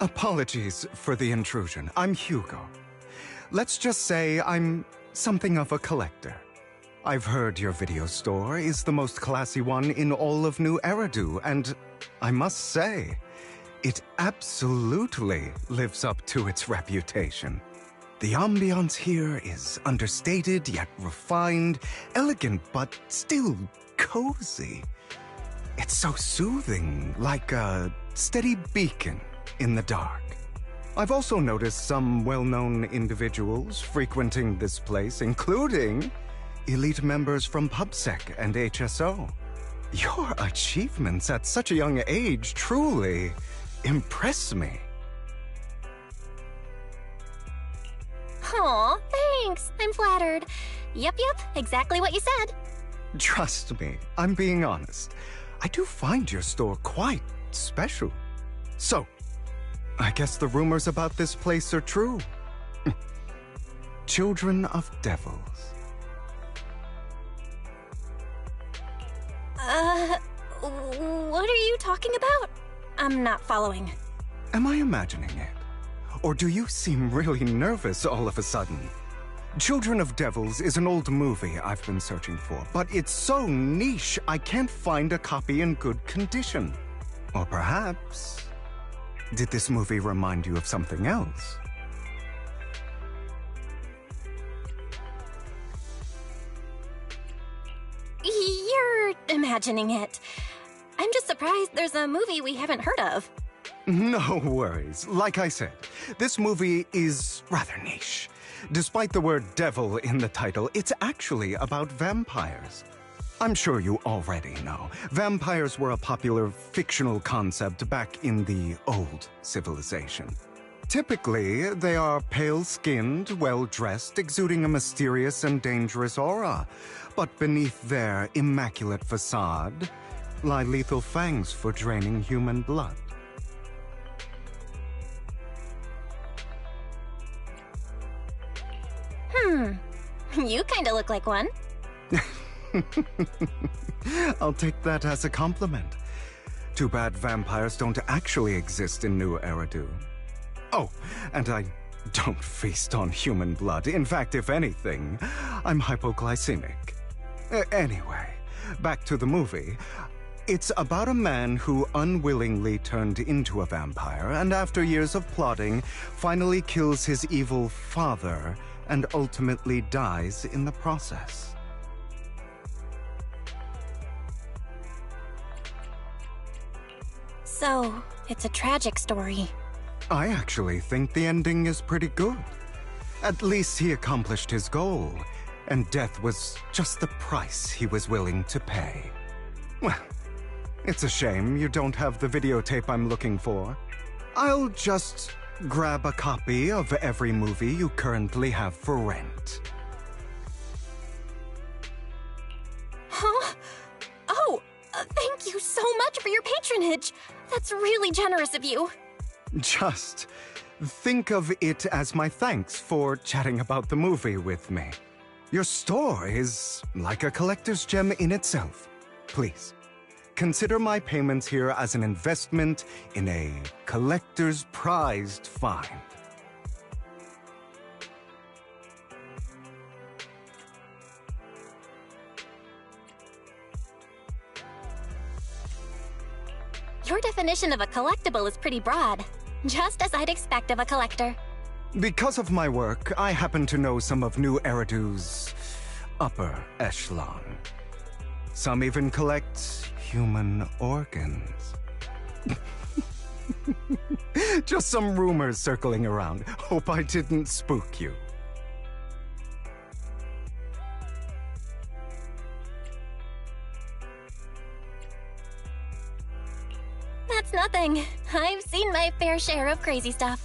Apologies for the intrusion. I'm Hugo. Let's just say I'm something of a collector. I've heard your video store is the most classy one in all of New Eridu, and I must say, it absolutely lives up to its reputation. The ambiance here is understated yet refined, elegant but still cozy. It's so soothing, like a steady beacon in the dark. I've also noticed some well-known individuals frequenting this place, including elite members from PubSec and HSO. Your achievements at such a young age truly impress me. Aw, thanks. I'm flattered. Yep, exactly what you said. Trust me, I'm being honest. I do find your store quite special. So, I guess the rumors about this place are true. Children of Devils. What are you talking about? I'm not following. Am I imagining it? Or do you seem really nervous all of a sudden? Children of Devils is an old movie I've been searching for, but it's so niche I can't find a copy in good condition. Or perhaps, did this movie remind you of something else? You're imagining it. I'm just surprised there's a movie we haven't heard of. No worries. Like I said, this movie is rather niche. Despite the word devil in the title, it's actually about vampires. I'm sure you already know. Vampires were a popular fictional concept back in the old civilization. Typically, they are pale-skinned, well-dressed, exuding a mysterious and dangerous aura. But beneath their immaculate facade lie lethal fangs for draining human blood. You kinda look like one. I'll take that as a compliment. Too bad vampires don't actually exist in New Eridu. Oh, and I don't feast on human blood. In fact, if anything, I'm hypoglycemic. Anyway, back to the movie. It's about a man who unwillingly turned into a vampire, and after years of plotting, finally kills his evil father and ultimately dies in the process. So, it's a tragic story. I actually think the ending is pretty good. At least he accomplished his goal, and death was just the price he was willing to pay. Well, it's a shame you don't have the videotape I'm looking for. I'll just grab a copy of every movie you currently have for rent. Huh? Oh, thank you so much for your patronage. That's really generous of you. Just think of it as my thanks for chatting about the movie with me. Your store is like a collector's gem in itself. Please, consider my payments here as an investment in a collector's prized find. Your definition of a collectible is pretty broad, just as I'd expect of a collector. Because of my work, I happen to know some of New Eridu's upper echelon. Some even collect human organs. Just some rumors circling around. Hope I didn't spook you. That's nothing. I've seen my fair share of crazy stuff.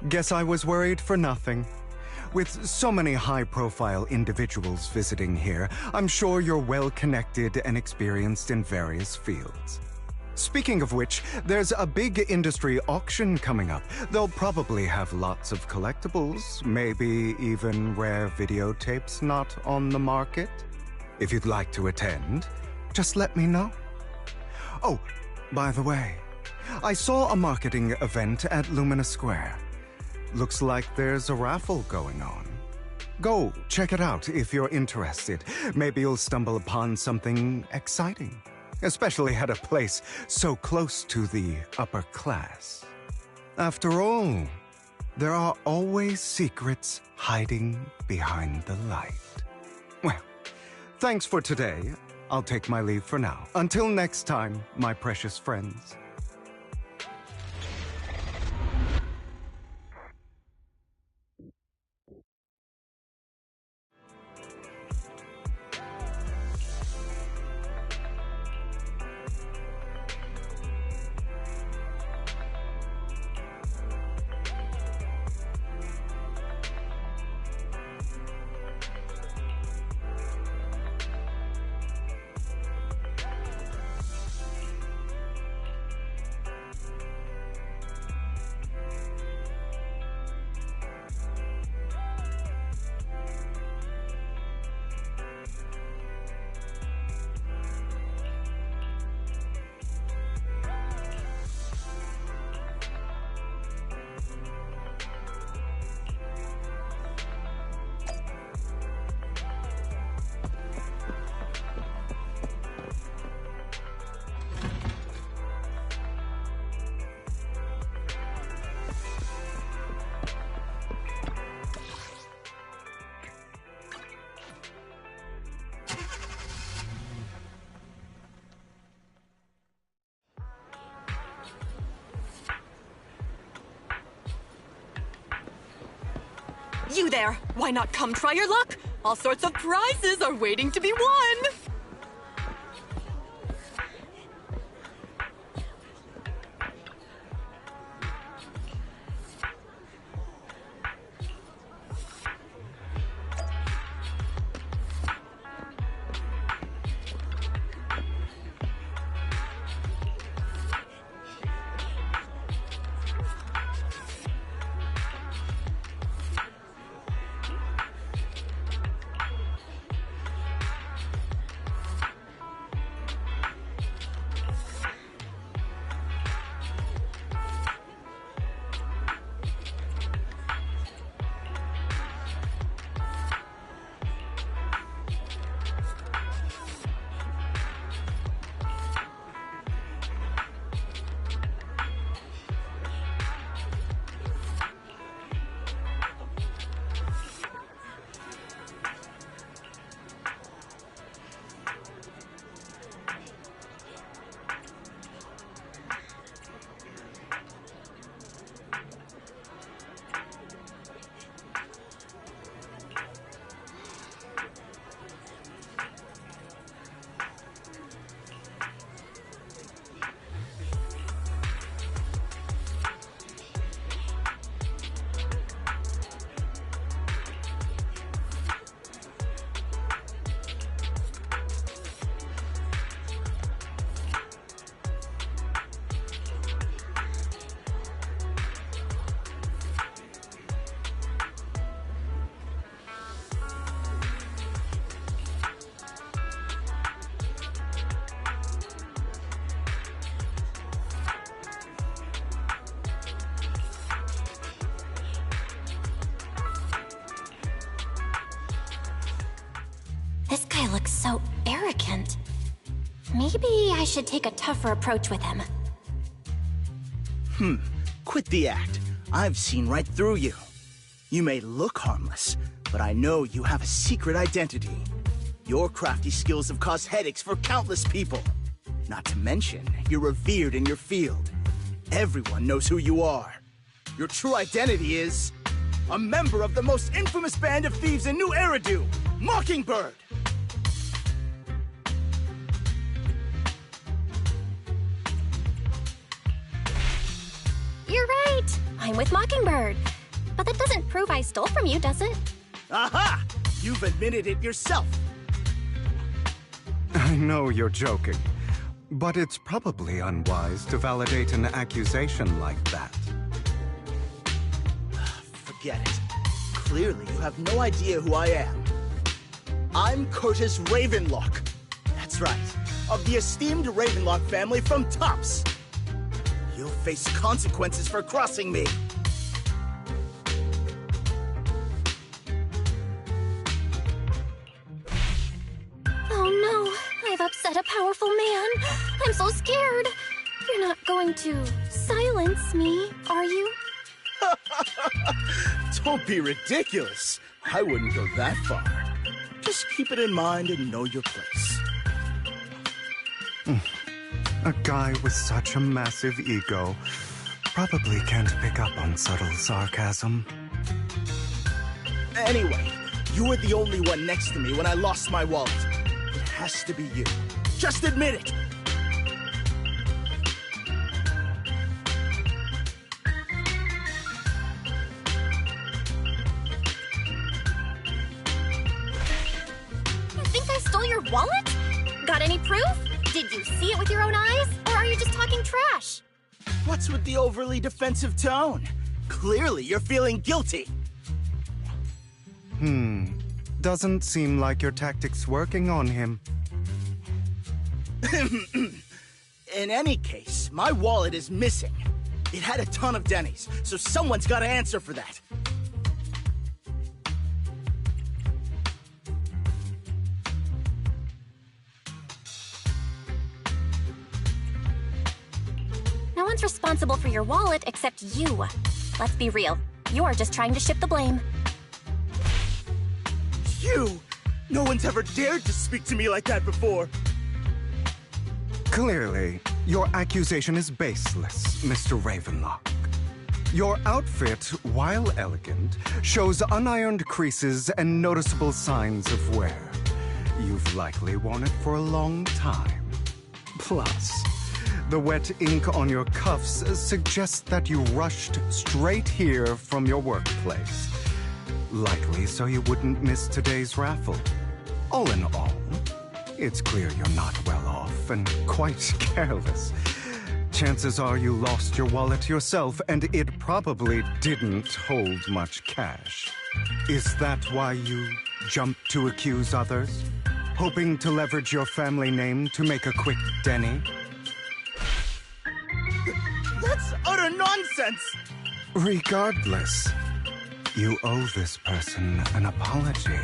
Guess I was worried for nothing. With so many high-profile individuals visiting here, I'm sure you're well-connected and experienced in various fields. Speaking of which, there's a big industry auction coming up. They'll probably have lots of collectibles, maybe even rare videotapes not on the market. If you'd like to attend, just let me know. Oh, by the way, I saw a marketing event at Lumina Square. Looks like there's a raffle going on. Go check it out if you're interested. Maybe you'll stumble upon something exciting, especially at a place so close to the upper class. After all, there are always secrets hiding behind the light. Well, thanks for today. I'll take my leave for now. Until next time, my precious friends. You there! Why not come try your luck? All sorts of prizes are waiting to be won! This guy looks so arrogant. Maybe I should take a tougher approach with him. Quit the act. I've seen right through you. You may look harmless, but I know you have a secret identity. Your crafty skills have caused headaches for countless people. Not to mention, you're revered in your field. Everyone knows who you are. Your true identity is a member of the most infamous band of thieves in New Eridu, Mockingbird! You're right! I'm with Mockingbird. But that doesn't prove I stole from you, does it? Aha! You've admitted it yourself. I know you're joking, but it's probably unwise to validate an accusation like that. Forget it. Clearly, you have no idea who I am. I'm Curtis Ravenlock. That's right, of the esteemed Ravenlock family from Tops. You'll face consequences for crossing me. Oh no, I've upset a powerful man. I'm so scared. You're not going to silence me, are you? Don't be ridiculous. I wouldn't go that far. Just keep it in mind and know your place. A guy with such a massive ego probably can't pick up on subtle sarcasm. Anyway, you were the only one next to me when I lost my wallet. It has to be you. Just admit it. You think I stole your wallet? Got any proof? Did you see it with your own eyes? Or are you just talking trash? What's with the overly defensive tone? Clearly, you're feeling guilty. Doesn't seem like your tactics working on him. In any case, my wallet is missing. It had a ton of Denny's, so someone's got to answer for that. No one's responsible for your wallet except you. Let's be real. You're just trying to shift the blame. You! No one's ever dared to speak to me like that before. Clearly, your accusation is baseless, Mr. Ravenlock. Your outfit, while elegant, shows unironed creases and noticeable signs of wear. You've likely worn it for a long time. Plus, the wet ink on your cuffs suggests that you rushed straight here from your workplace. Likely so you wouldn't miss today's raffle. All in all, it's clear you're not well off and quite careless. Chances are you lost your wallet yourself, and it probably didn't hold much cash. Is that why you jumped to accuse others? Hoping to leverage your family name to make a quick Denny? That's utter nonsense! Regardless, you owe this person an apology.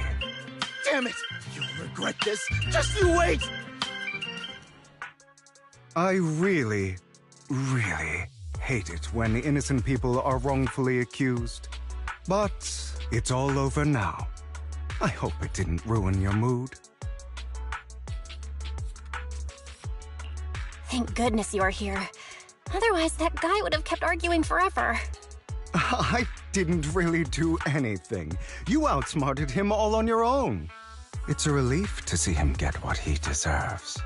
Damn it! You'll regret this. Just you wait! I really hate it when innocent people are wrongfully accused. But it's all over now. I hope it didn't ruin your mood. Thank goodness you're here. Otherwise, that guy would have kept arguing forever. I didn't really do anything. You outsmarted him all on your own. It's a relief to see him get what he deserves.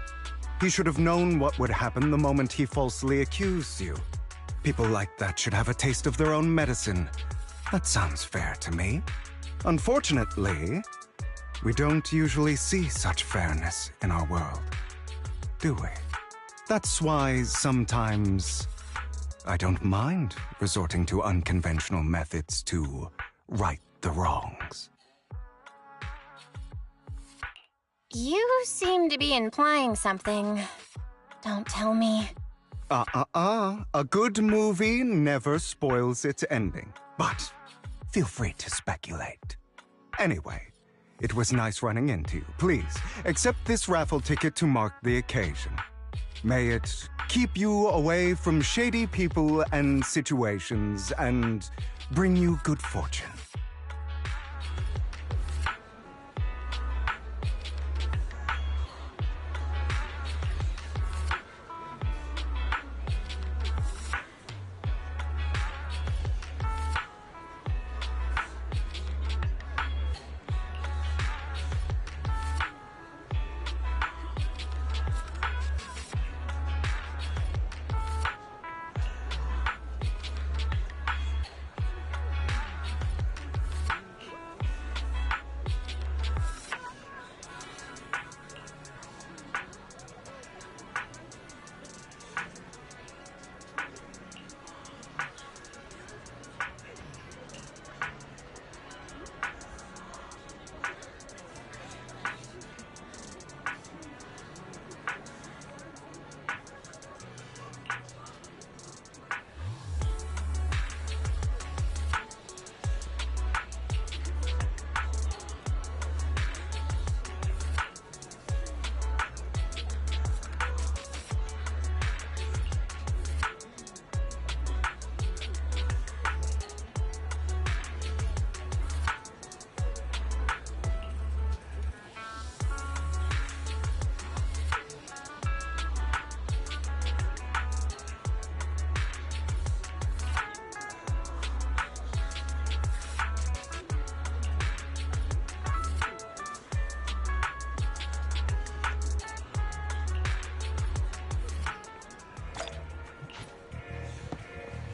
He should have known what would happen the moment he falsely accused you. People like that should have a taste of their own medicine. That sounds fair to me. Unfortunately, we don't usually see such fairness in our world, do we? That's why sometimes I don't mind resorting to unconventional methods to right the wrongs. You seem to be implying something. Don't tell me. A good movie never spoils its ending, but feel free to speculate. Anyway, it was nice running into you. Please, accept this raffle ticket to mark the occasion. May it keep you away from shady people and situations and bring you good fortune.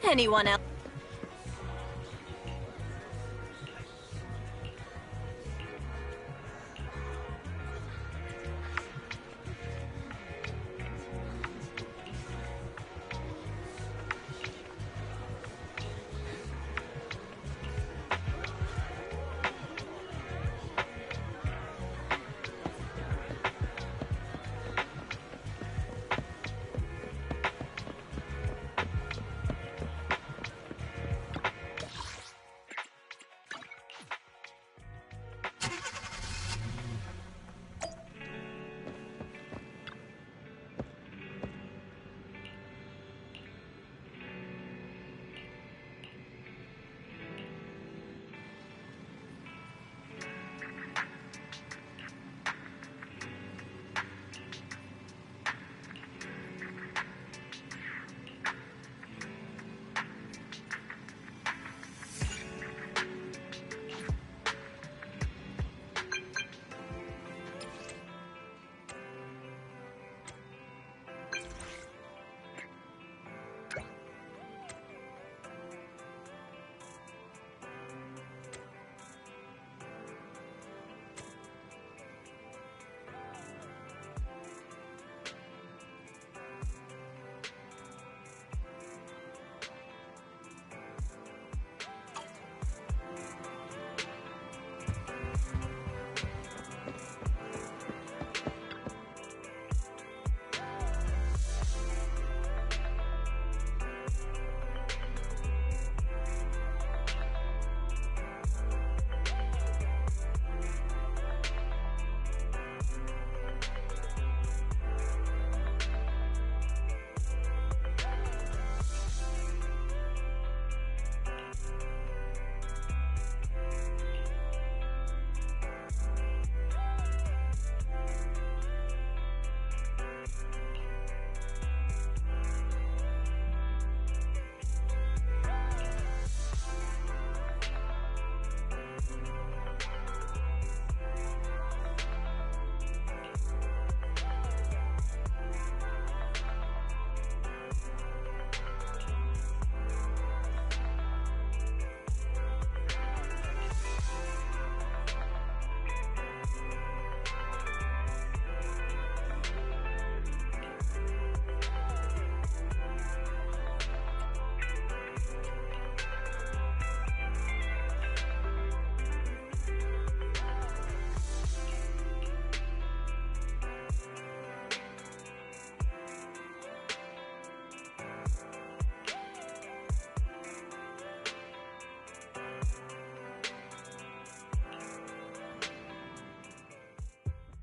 Anyone else?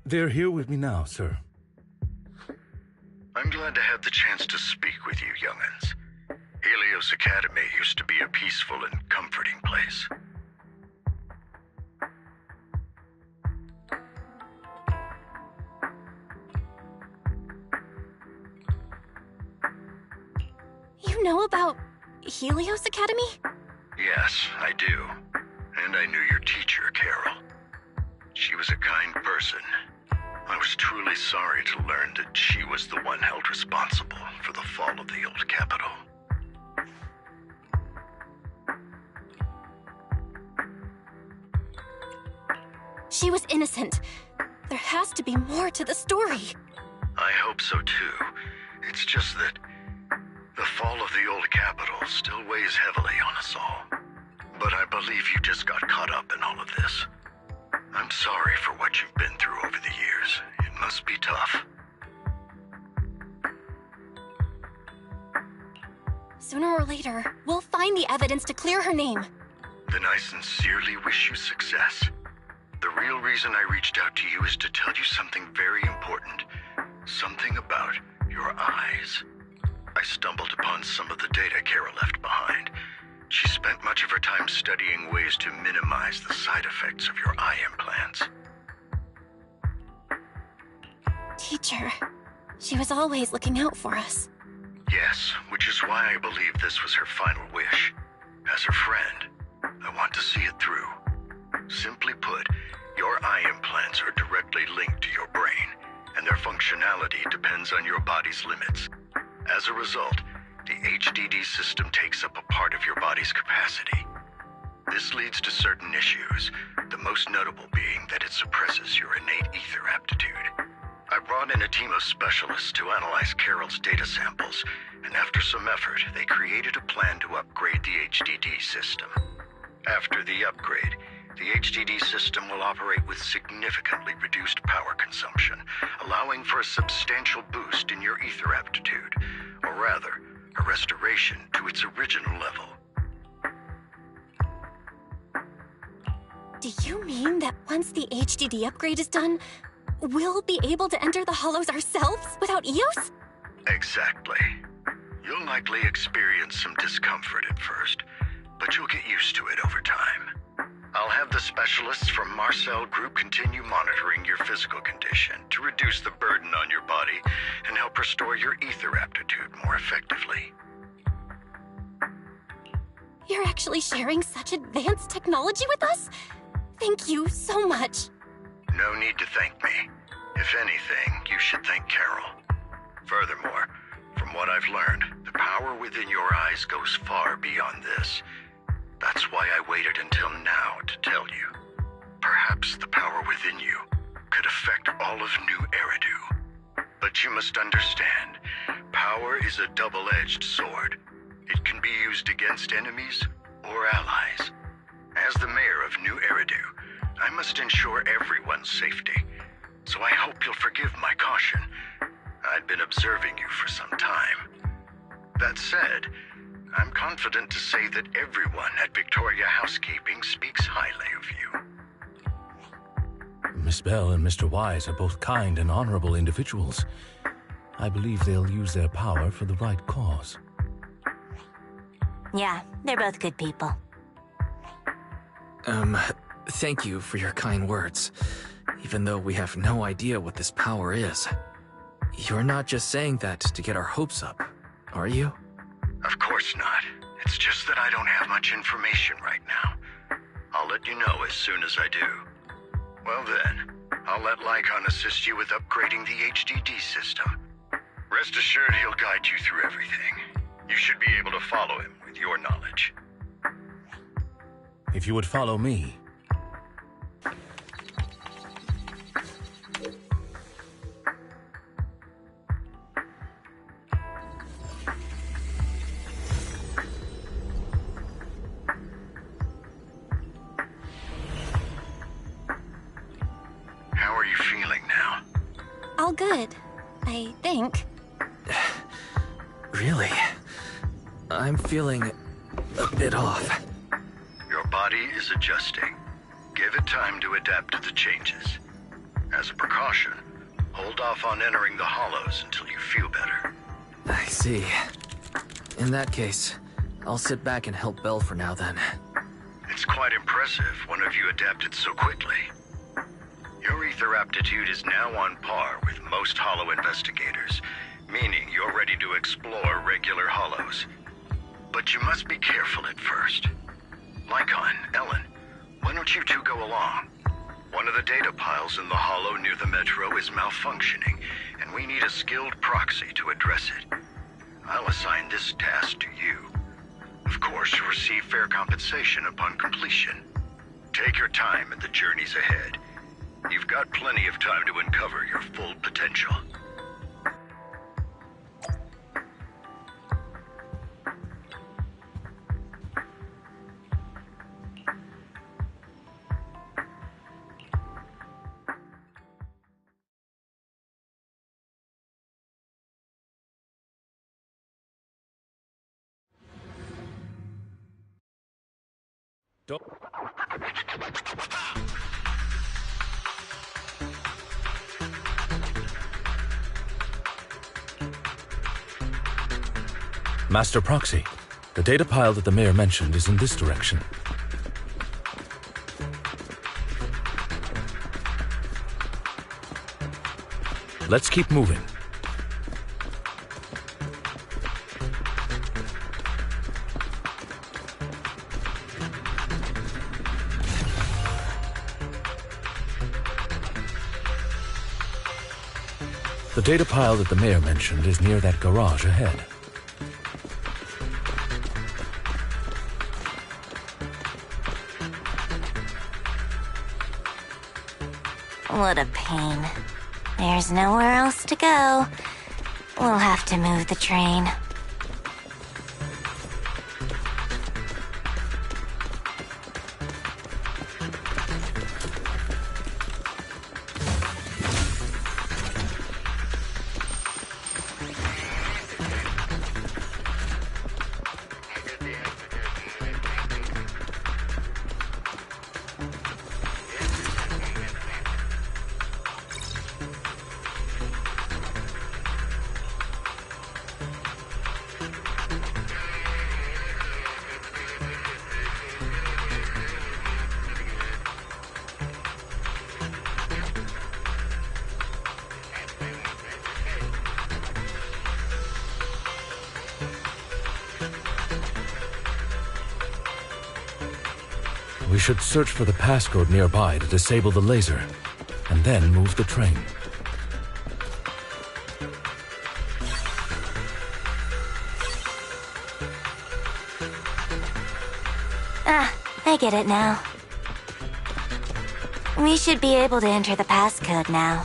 They're here with me now, sir. I'm glad to have the chance to speak with you, young'uns. Helios Academy used to be a peaceful and comforting place. You know about Helios Academy? Yes, I do. And I knew your teacher, Carol. She was a kind person. I was truly sorry to learn that she was the one held responsible for the fall of the old capital. She was innocent. There has to be more to the story. I hope so too. It's just that the fall of the old capital still weighs heavily on us all. But I believe you just got caught up in all of this. I'm sorry for what you've been through over the years. It must be tough. Sooner or later, we'll find the evidence to clear her name. Then I sincerely wish you success. The real reason I reached out to you is to tell you something very important. Something about your eyes. I stumbled upon some of the data Carol left behind. She spent much of her time studying ways to minimize the side effects of your eye implants. Teacher, she was always looking out for us. Yes, which is why I believe this was her final wish. As her friend, I want to see it through. Simply put, your eye implants are directly linked to your brain, and their functionality depends on your body's limits. As a result, The HDD system takes up a part of your body's capacity. This leads to certain issues, the most notable being that it suppresses your innate ether aptitude. I brought in a team of specialists to analyze Carol's data samples, and after some effort, they created a plan to upgrade the HDD system. After the upgrade, the HDD system will operate with significantly reduced power consumption, allowing for a substantial boost in your ether aptitude, or rather, a restoration to its original level. Do you mean that once the HDD upgrade is done, we'll be able to enter the hollows ourselves without Eos? Exactly. You'll likely experience some discomfort at first, but you'll get used to it over time. I'll have the specialists from Marcel Group continue monitoring your physical condition to reduce the burden on your body and help restore your ether aptitude more effectively. You're actually sharing such advanced technology with us? Thank you so much. No need to thank me. If anything, you should thank Carol. Furthermore, from what I've learned, the power within your eyes goes far beyond this. That's why I waited until now to tell you. Perhaps the power within you could affect all of New Eridu. But you must understand, power is a double-edged sword. It can be used against enemies or allies. As the mayor of New Eridu, I must ensure everyone's safety, so I hope you'll forgive my caution. I'd been observing you for some time. That said, I'm confident to say that everyone at Victoria Housekeeping speaks highly of you. Miss Bell and Mr. Wise are both kind and honorable individuals. I believe they'll use their power for the right cause. Yeah, they're both good people. Thank you for your kind words, even though we have no idea what this power is. You're not just saying that to get our hopes up, are you? Of course not. It's just that I don't have much information right now. I'll let you know as soon as I do. Well then, I'll let Lycon assist you with upgrading the HDD system. Rest assured he'll guide you through everything. You should be able to follow him with your knowledge. If you would follow me. How are you feeling now? All good, I think. Really? I'm feeling a bit off. Your body is adjusting. Give it time to adapt to the changes. As a precaution, hold off on entering the hollows until you feel better. I see. In that case, I'll sit back and help Belle for now then. It's quite impressive one of you adapted so quickly. Your ether aptitude is now on par with most hollow investigators, meaning you're ready to explore regular hollows. But you must be careful at first. Lycon, Ellen, why don't you two go along? One of the data piles in the hollow near the metro is malfunctioning, and we need a skilled proxy to address it. I'll assign this task to you. Of course, you'll receive fair compensation upon completion. Take your time in the journeys ahead. You've got plenty of time to uncover your full potential. Master Proxy, the data pile that the mayor mentioned is in this direction. Let's keep moving. The data pile that the mayor mentioned is near that garage ahead. What a pain. There's nowhere else to go. We'll have to move the train. We should search for the passcode nearby to disable the laser, and then move the train. I get it now. We should be able to enter the passcode now.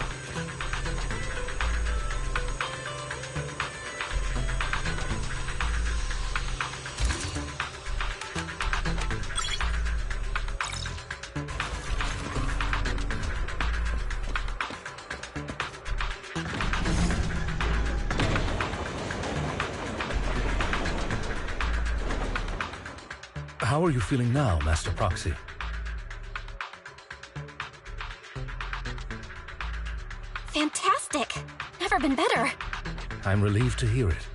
How are you feeling now, Master Proxy? Fantastic! Never been better. I'm relieved to hear it.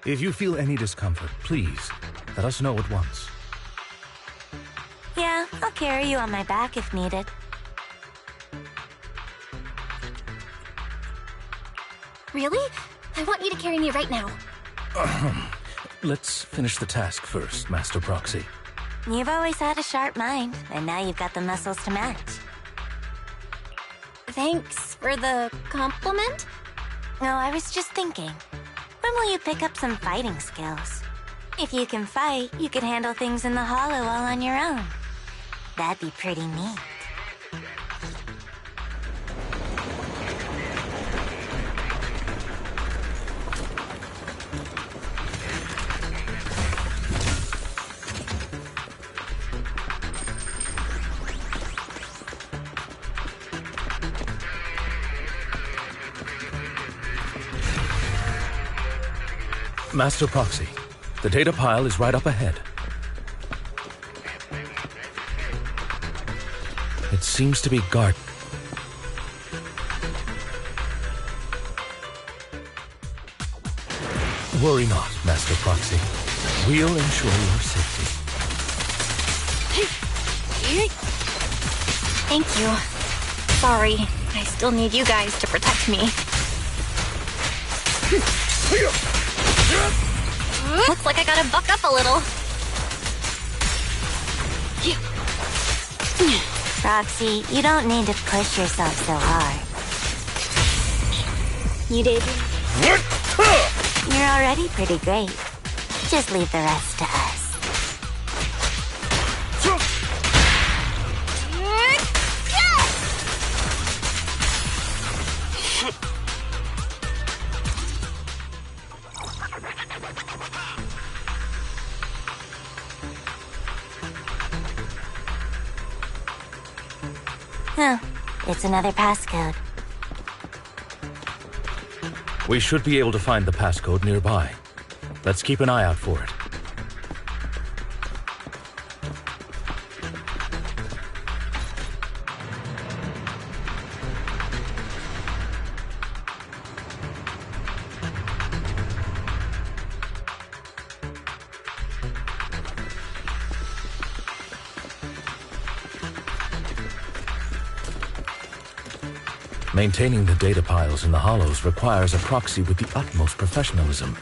If you feel any discomfort, please, let us know at once. Yeah, I'll carry you on my back if needed. Really? I want you to carry me right now. Let's finish the task first, Master Proxy. You've always had a sharp mind, and now you've got the muscles to match. Thanks for the compliment. No, I was just thinking. When will you pick up some fighting skills? If you can fight, you could handle things in the hollow all on your own. That'd be pretty neat. Master Proxy, the data pile is right up ahead. It seems to be guarded. Worry not, Master Proxy. We'll ensure your safety. Thank you. Sorry, I still need you guys to protect me. Looks like I gotta buck up a little. Proxy, you don't need to push yourself so hard. You did. You're already pretty great. Just leave the rest to us. Huh. It's another passcode. We should be able to find the passcode nearby. Let's keep an eye out for it. Maintaining the data piles in the hollows requires a proxy with the utmost professionalism.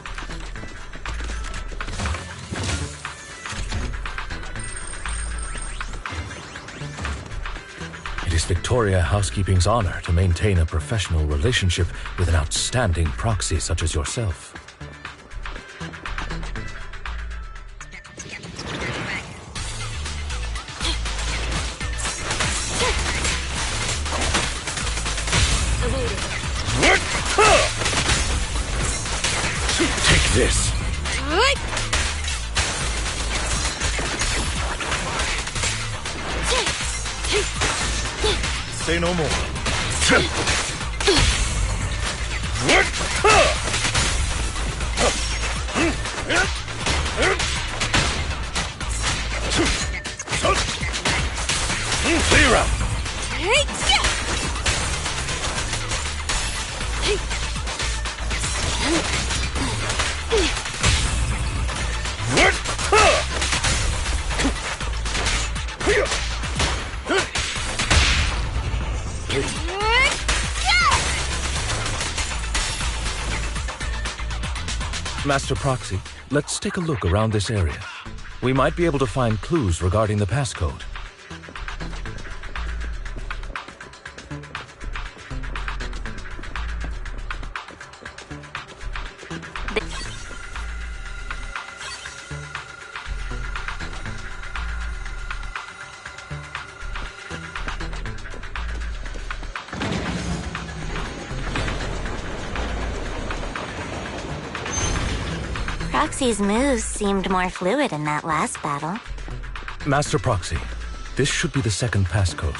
It is Victoria Housekeeping's honor to maintain a professional relationship with an outstanding proxy such as yourself. Take this. Say no more. Clear out. Master Proxy, let's take a look around this area. We might be able to find clues regarding the passcode. Proxy's moves seemed more fluid in that last battle. Master Proxy, this should be the second passcode.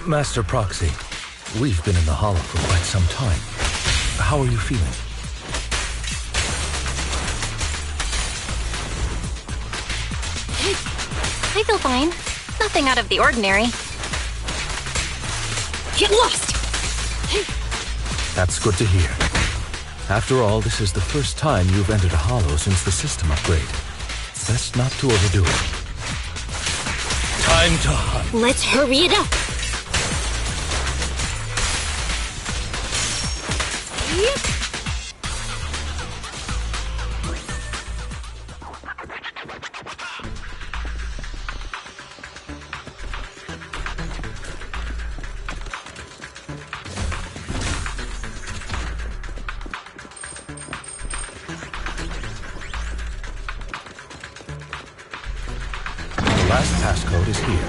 Master Proxy, we've been in the Hollow for quite some time. How are you feeling? I feel fine. Nothing out of the ordinary. Get lost! That's good to hear. After all, this is the first time you've entered a Hollow since the system upgrade. Best not to overdo it. Time to hunt. Let's hurry it up! The last passcode is here.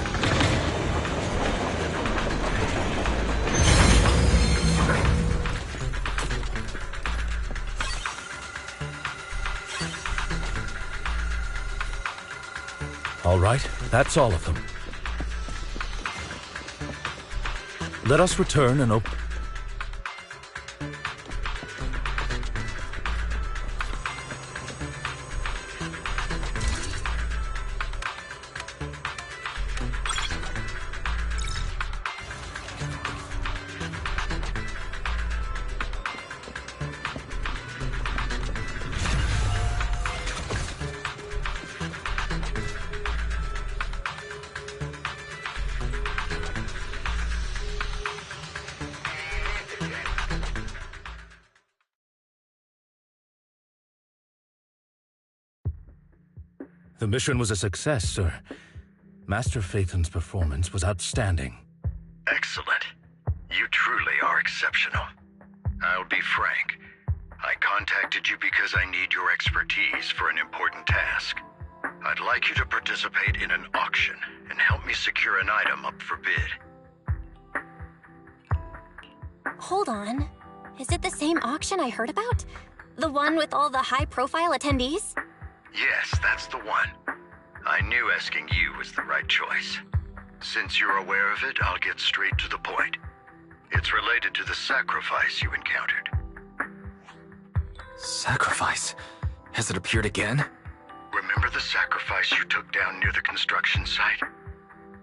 All right, that's all of them. Let us return and open. The mission was a success, sir. Master Phaeton's performance was outstanding. Excellent. You truly are exceptional. I'll be frank. I contacted you because I need your expertise for an important task. I'd like you to participate in an auction and help me secure an item up for bid. Hold on. Is it the same auction I heard about? The one with all the high-profile attendees? Yes, that's the one. I knew asking you was the right choice. Since you're aware of it, I'll get straight to the point. It's related to the sacrifice you encountered. Sacrifice? Has it appeared again? Remember the sacrifice you took down near the construction site?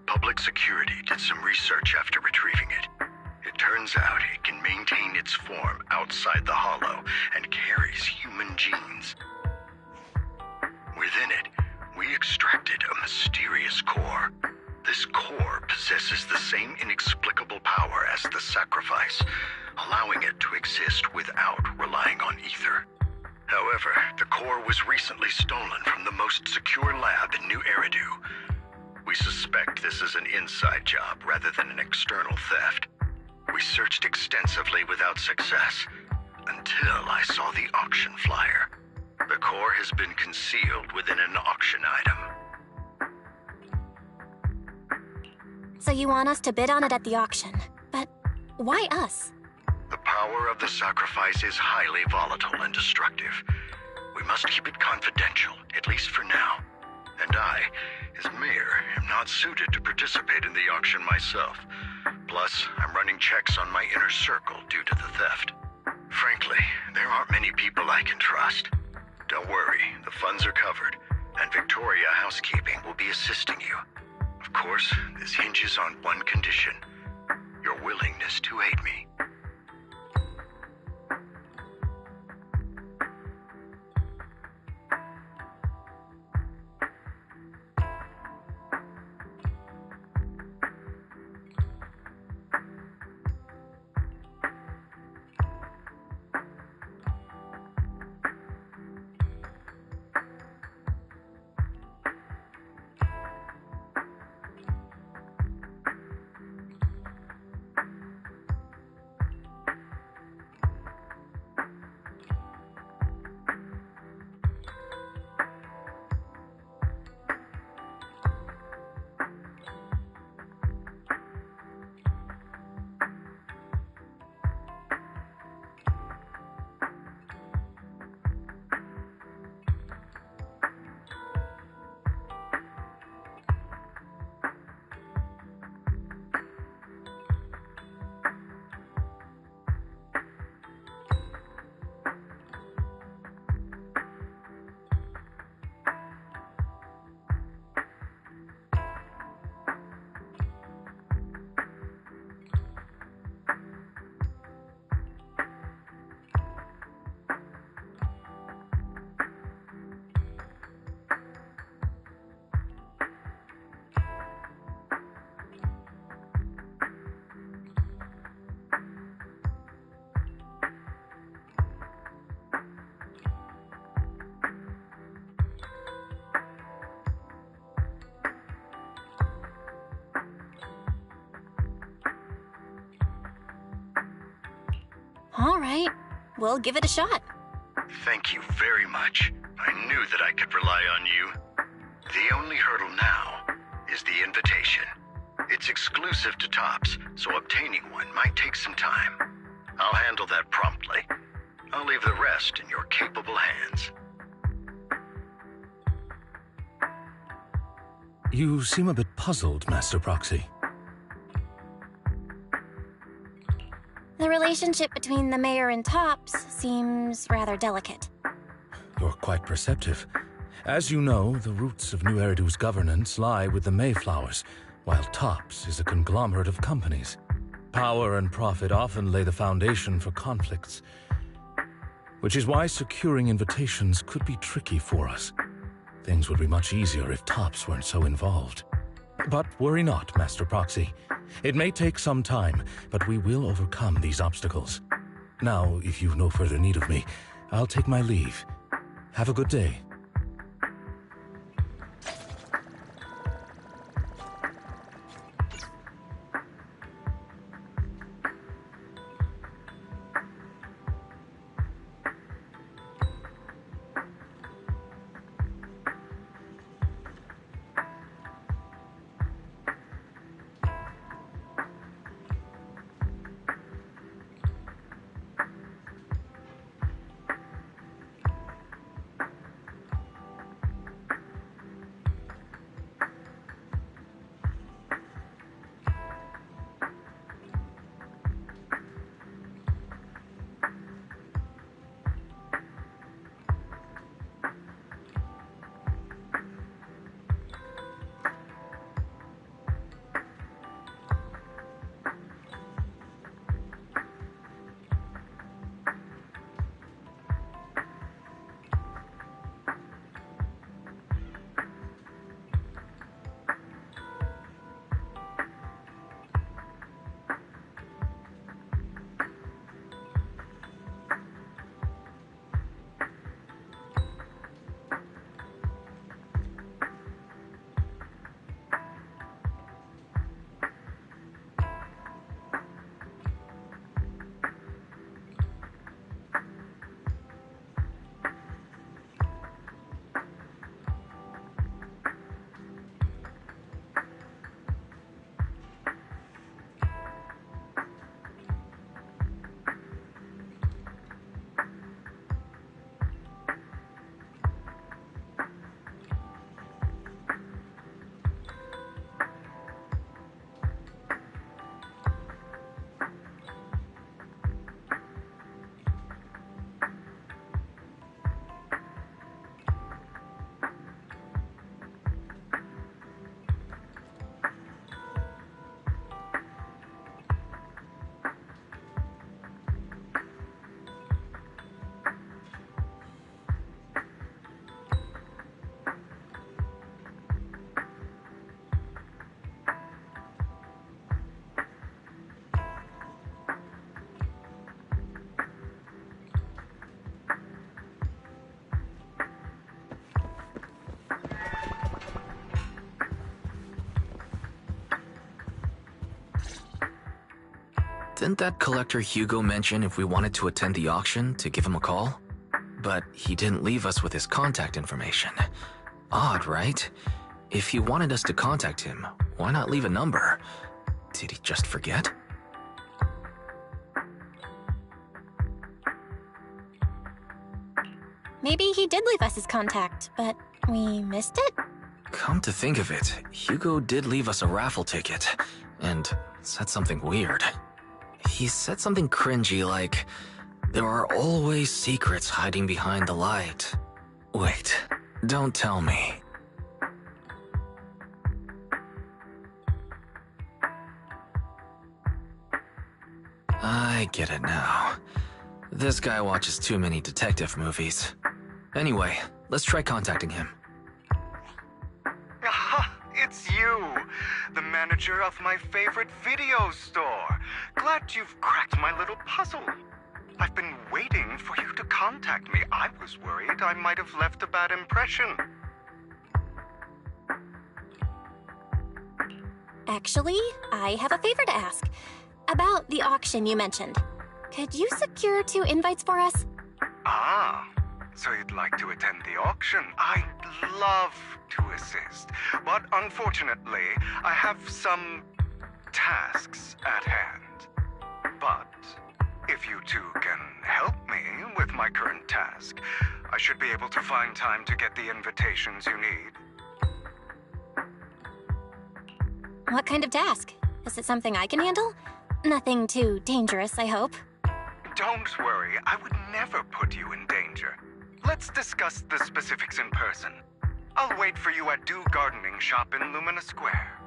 Public security did some research after retrieving it. It turns out it can maintain its form outside the Hollow and carries human genes. Within it, we extracted a mysterious core. This core possesses the same inexplicable power as the sacrifice, allowing it to exist without relying on ether. However, the core was recently stolen from the most secure lab in New Eridu. We suspect this is an inside job rather than an external theft. We searched extensively without success, until I saw the auction flyer. The core has been concealed within an auction item. So you want us to bid on it at the auction. But why us? The power of the sacrifice is highly volatile and destructive. We must keep it confidential, at least for now. And I, as mayor, am not suited to participate in the auction myself. Plus, I'm running checks on my inner circle due to the theft. Frankly, there aren't many people I can trust. Don't worry, the funds are covered, and Victoria Housekeeping will be assisting you. Of course, this hinges on one condition: your willingness to aid me. All right, we'll give it a shot. Thank you very much. I knew that I could rely on you. The only hurdle now is the invitation. It's exclusive to Tops, so obtaining one might take some time. I'll handle that promptly. I'll leave the rest in your capable hands. You seem a bit puzzled, Master Proxy. The relationship between the mayor and Tops seems rather delicate. You're quite perceptive. As you know, the roots of New Eridu's governance lie with the Mayflowers, while Tops is a conglomerate of companies. Power and profit often lay the foundation for conflicts, which is why securing invitations could be tricky for us. Things would be much easier if Tops weren't so involved. But worry not, Master Proxy. It may take some time, but we will overcome these obstacles. Now, if you've no further need of me, I'll take my leave. Have a good day. Didn't that collector Hugo mention if we wanted to attend the auction to give him a call? But he didn't leave us with his contact information. Odd, right? If he wanted us to contact him, why not leave a number? Did he just forget? Maybe he did leave us his contact, but we missed it? Come to think of it, Hugo did leave us a raffle ticket, and said something weird. He said something cringy like, "There are always secrets hiding behind the light." Wait, don't tell me. I get it now. This guy watches too many detective movies. Anyway, let's try contacting him. Aha! It's you! The manager of my favorite video store! Glad you've cracked my little puzzle. I've been waiting for you to contact me. I was worried I might have left a bad impression. Actually, I have a favor to ask. About the auction you mentioned. Could you secure 2 invites for us? Ah, so you'd like to attend the auction? I'd love to assist, but unfortunately, I have some tasks at hand. But if you two can help me with my current task, I should be able to find time to get the invitations you need. What kind of task? Is it something I can handle? Nothing too dangerous, I hope. Don't worry, I would never put you in danger. Let's discuss the specifics in person. I'll wait for you at Dew Gardening Shop in Lumina Square.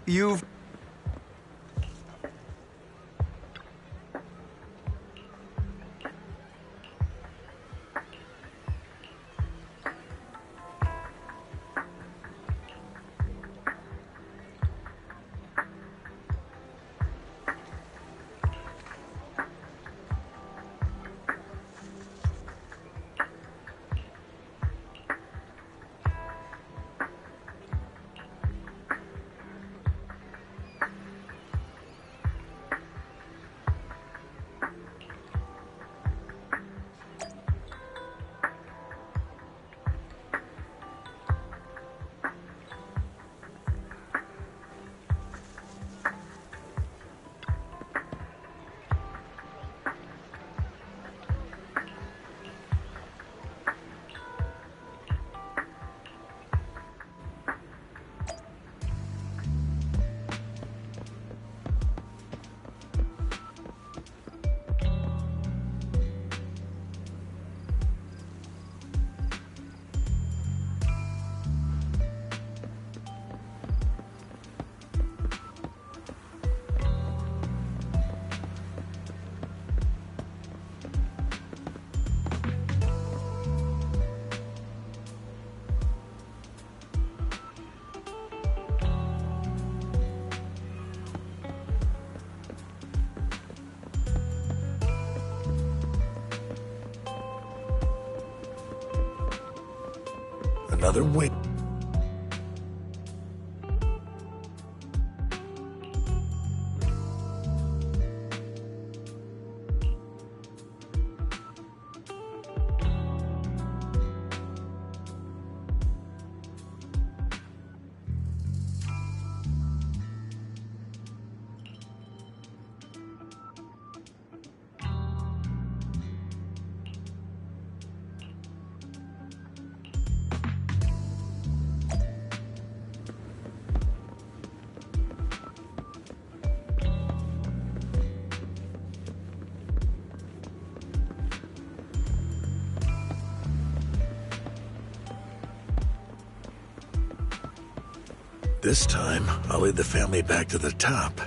You've... Another way. This time, I'll lead the family back to the top.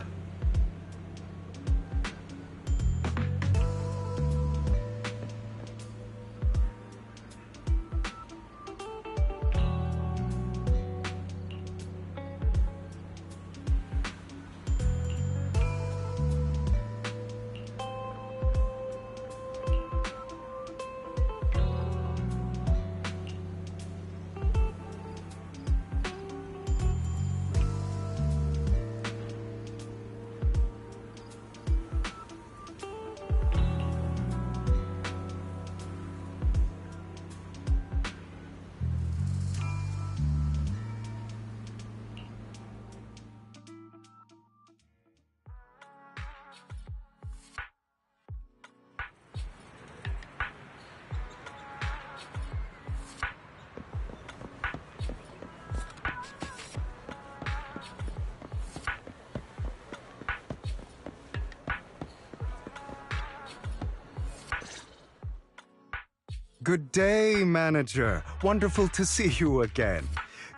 Good day, Manager. Wonderful to see you again.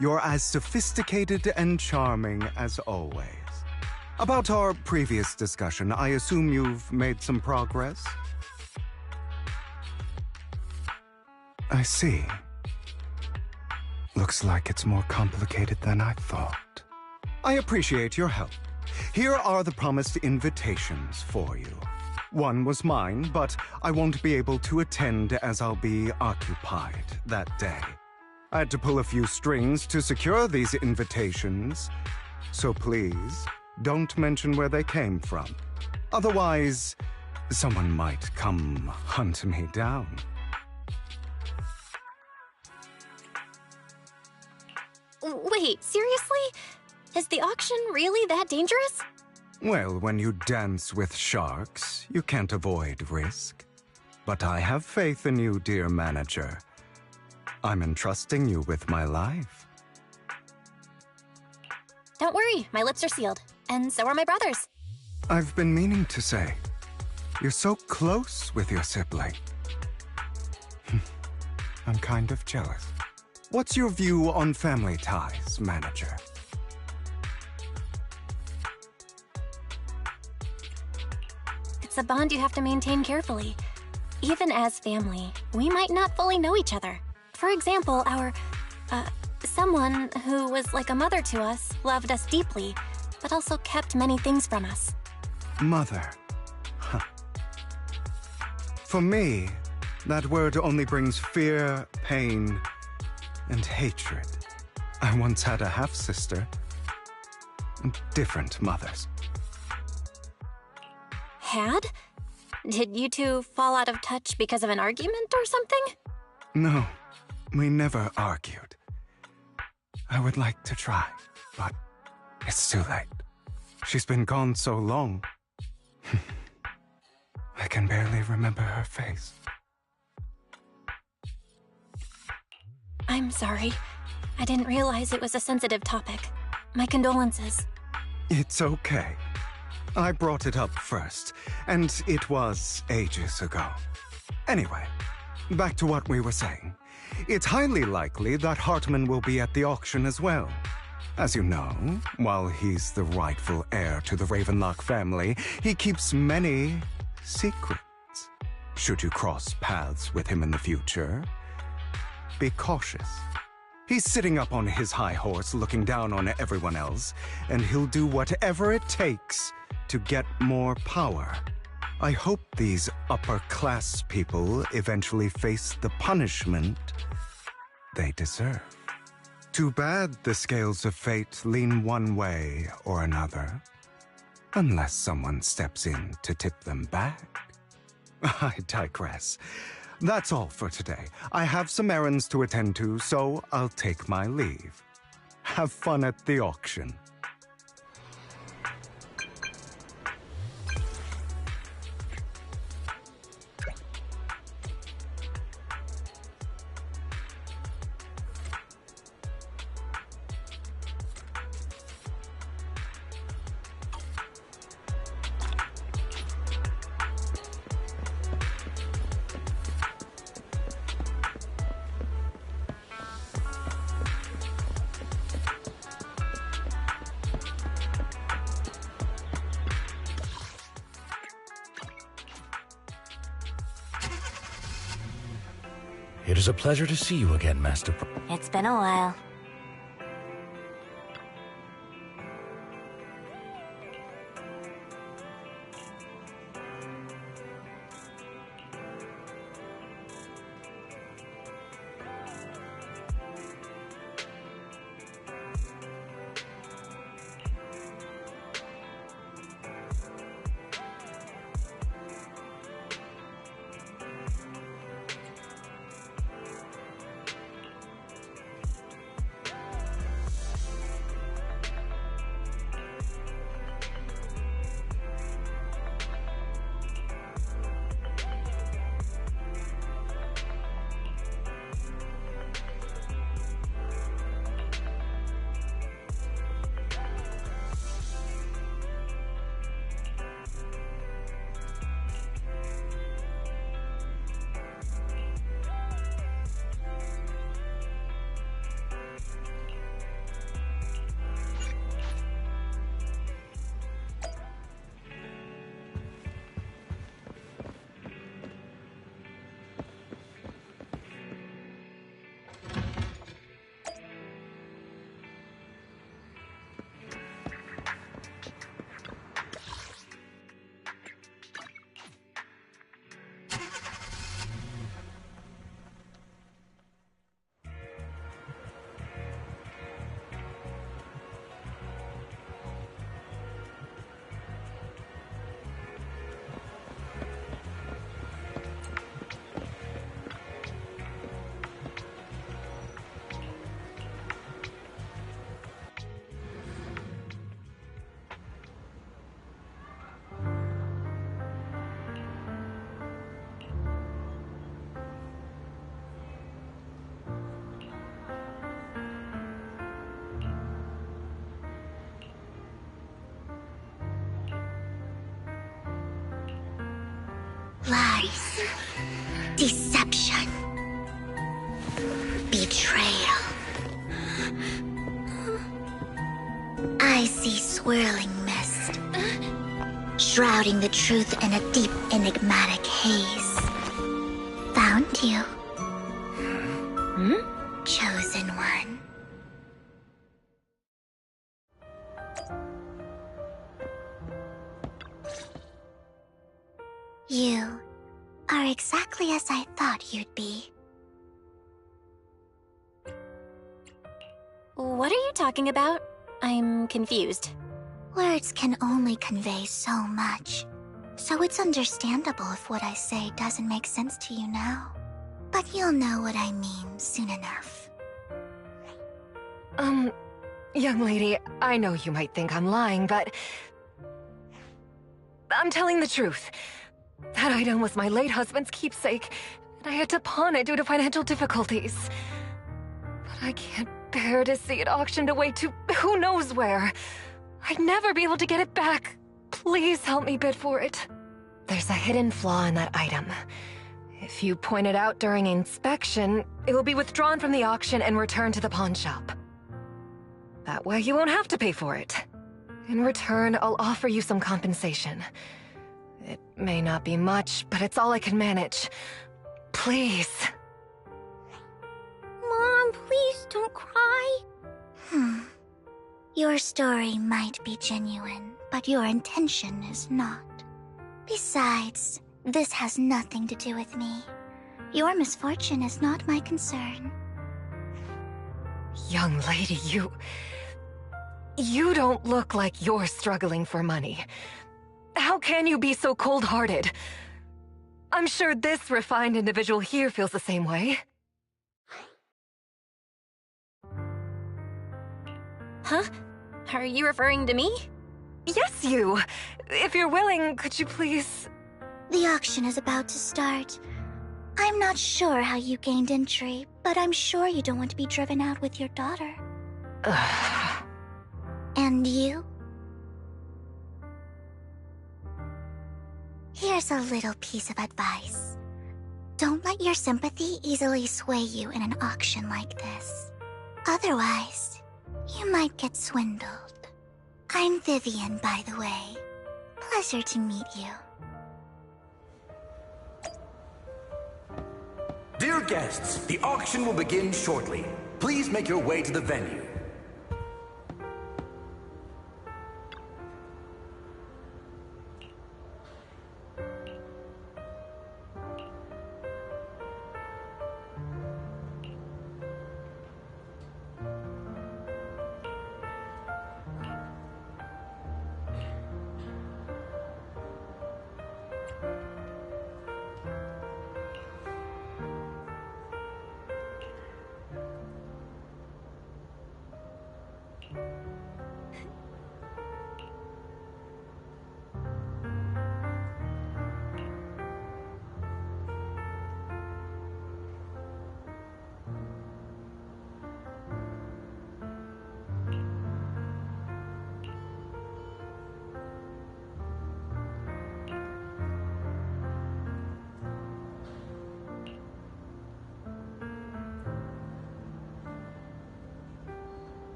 You're as sophisticated and charming as always. About our previous discussion, I assume you've made some progress? I see. Looks like it's more complicated than I thought. I appreciate your help. Here are the promised invitations for you. One was mine, but I won't be able to attend as I'll be occupied that day. I had to pull a few strings to secure these invitations, so please don't mention where they came from. Otherwise, someone might come hunt me down. Wait, seriously? Is the auction really that dangerous? Well, when you dance with sharks, you can't avoid risk. But I have faith in you, dear Manager. I'm entrusting you with my life. Don't worry, my lips are sealed. And so are my brothers. I've been meaning to say, you're so close with your sibling. I'm kind of jealous. What's your view on family ties, Manager? It's a bond you have to maintain carefully. Even as family, we might not fully know each other. For example, someone who was like a mother to us loved us deeply, but also kept many things from us. Mother. Huh. For me, that word only brings fear, pain, and hatred. I once had a half-sister. Different mothers. Had? Did you two fall out of touch because of an argument or something? No, we never argued. I would like to try, but it's too late. She's been gone so long. I can barely remember her face. I'm sorry. I didn't realize it was a sensitive topic. My condolences. It's okay. I brought it up first, and it was ages ago. Anyway, back to what we were saying. It's highly likely that Hartman will be at the auction as well. As you know, while he's the rightful heir to the Ravenlock family, he keeps many secrets. Should you cross paths with him in the future, be cautious. He's sitting up on his high horse looking down on everyone else, and he'll do whatever it takes to get more power. I hope these upper-class people eventually face the punishment they deserve. Too bad the scales of fate lean one way or another, unless someone steps in to tip them back. I digress. That's all for today. I have some errands to attend to, so I'll take my leave. Have fun at the auction. It is a pleasure to see you again, Master. It's been a while. Lies, deception, betrayal. I see swirling mist, shrouding the truth in a deep, enigmatic haze. Found you. Chosen one. You are exactly as I thought you'd be. What are you talking about? I'm confused. Words can only convey so much, so it's understandable if what I say doesn't make sense to you now. But you'll know what I mean soon enough. Young lady, I know you might think I'm lying, but I'm telling the truth. That item was my late husband's keepsake, and I had to pawn it due to financial difficulties. But I can't bear to see it auctioned away to who knows where. I'd never be able to get it back. Please help me bid for it. There's a hidden flaw in that item. If you point it out during inspection, it will be withdrawn from the auction and returned to the pawn shop. That way you won't have to pay for it. In return, I'll offer you some compensation. It may not be much, but it's all I can manage. Please. Mom, please don't cry. Your story might be genuine, but your intention is not. Besides, this has nothing to do with me. Your misfortune is not my concern. Young lady, you don't look like you're struggling for money. How can you be so cold-hearted? I'm sure this refined individual here feels the same way. Huh? Are you referring to me? Yes, you! If you're willing, could you please... The auction is about to start. I'm not sure how you gained entry, but I'm sure you don't want to be driven out with your daughter. And you? Here's a little piece of advice. Don't let your sympathy easily sway you in an auction like this. Otherwise, you might get swindled. I'm Vivian, by the way. Pleasure to meet you. Dear guests, the auction will begin shortly. Please make your way to the venue.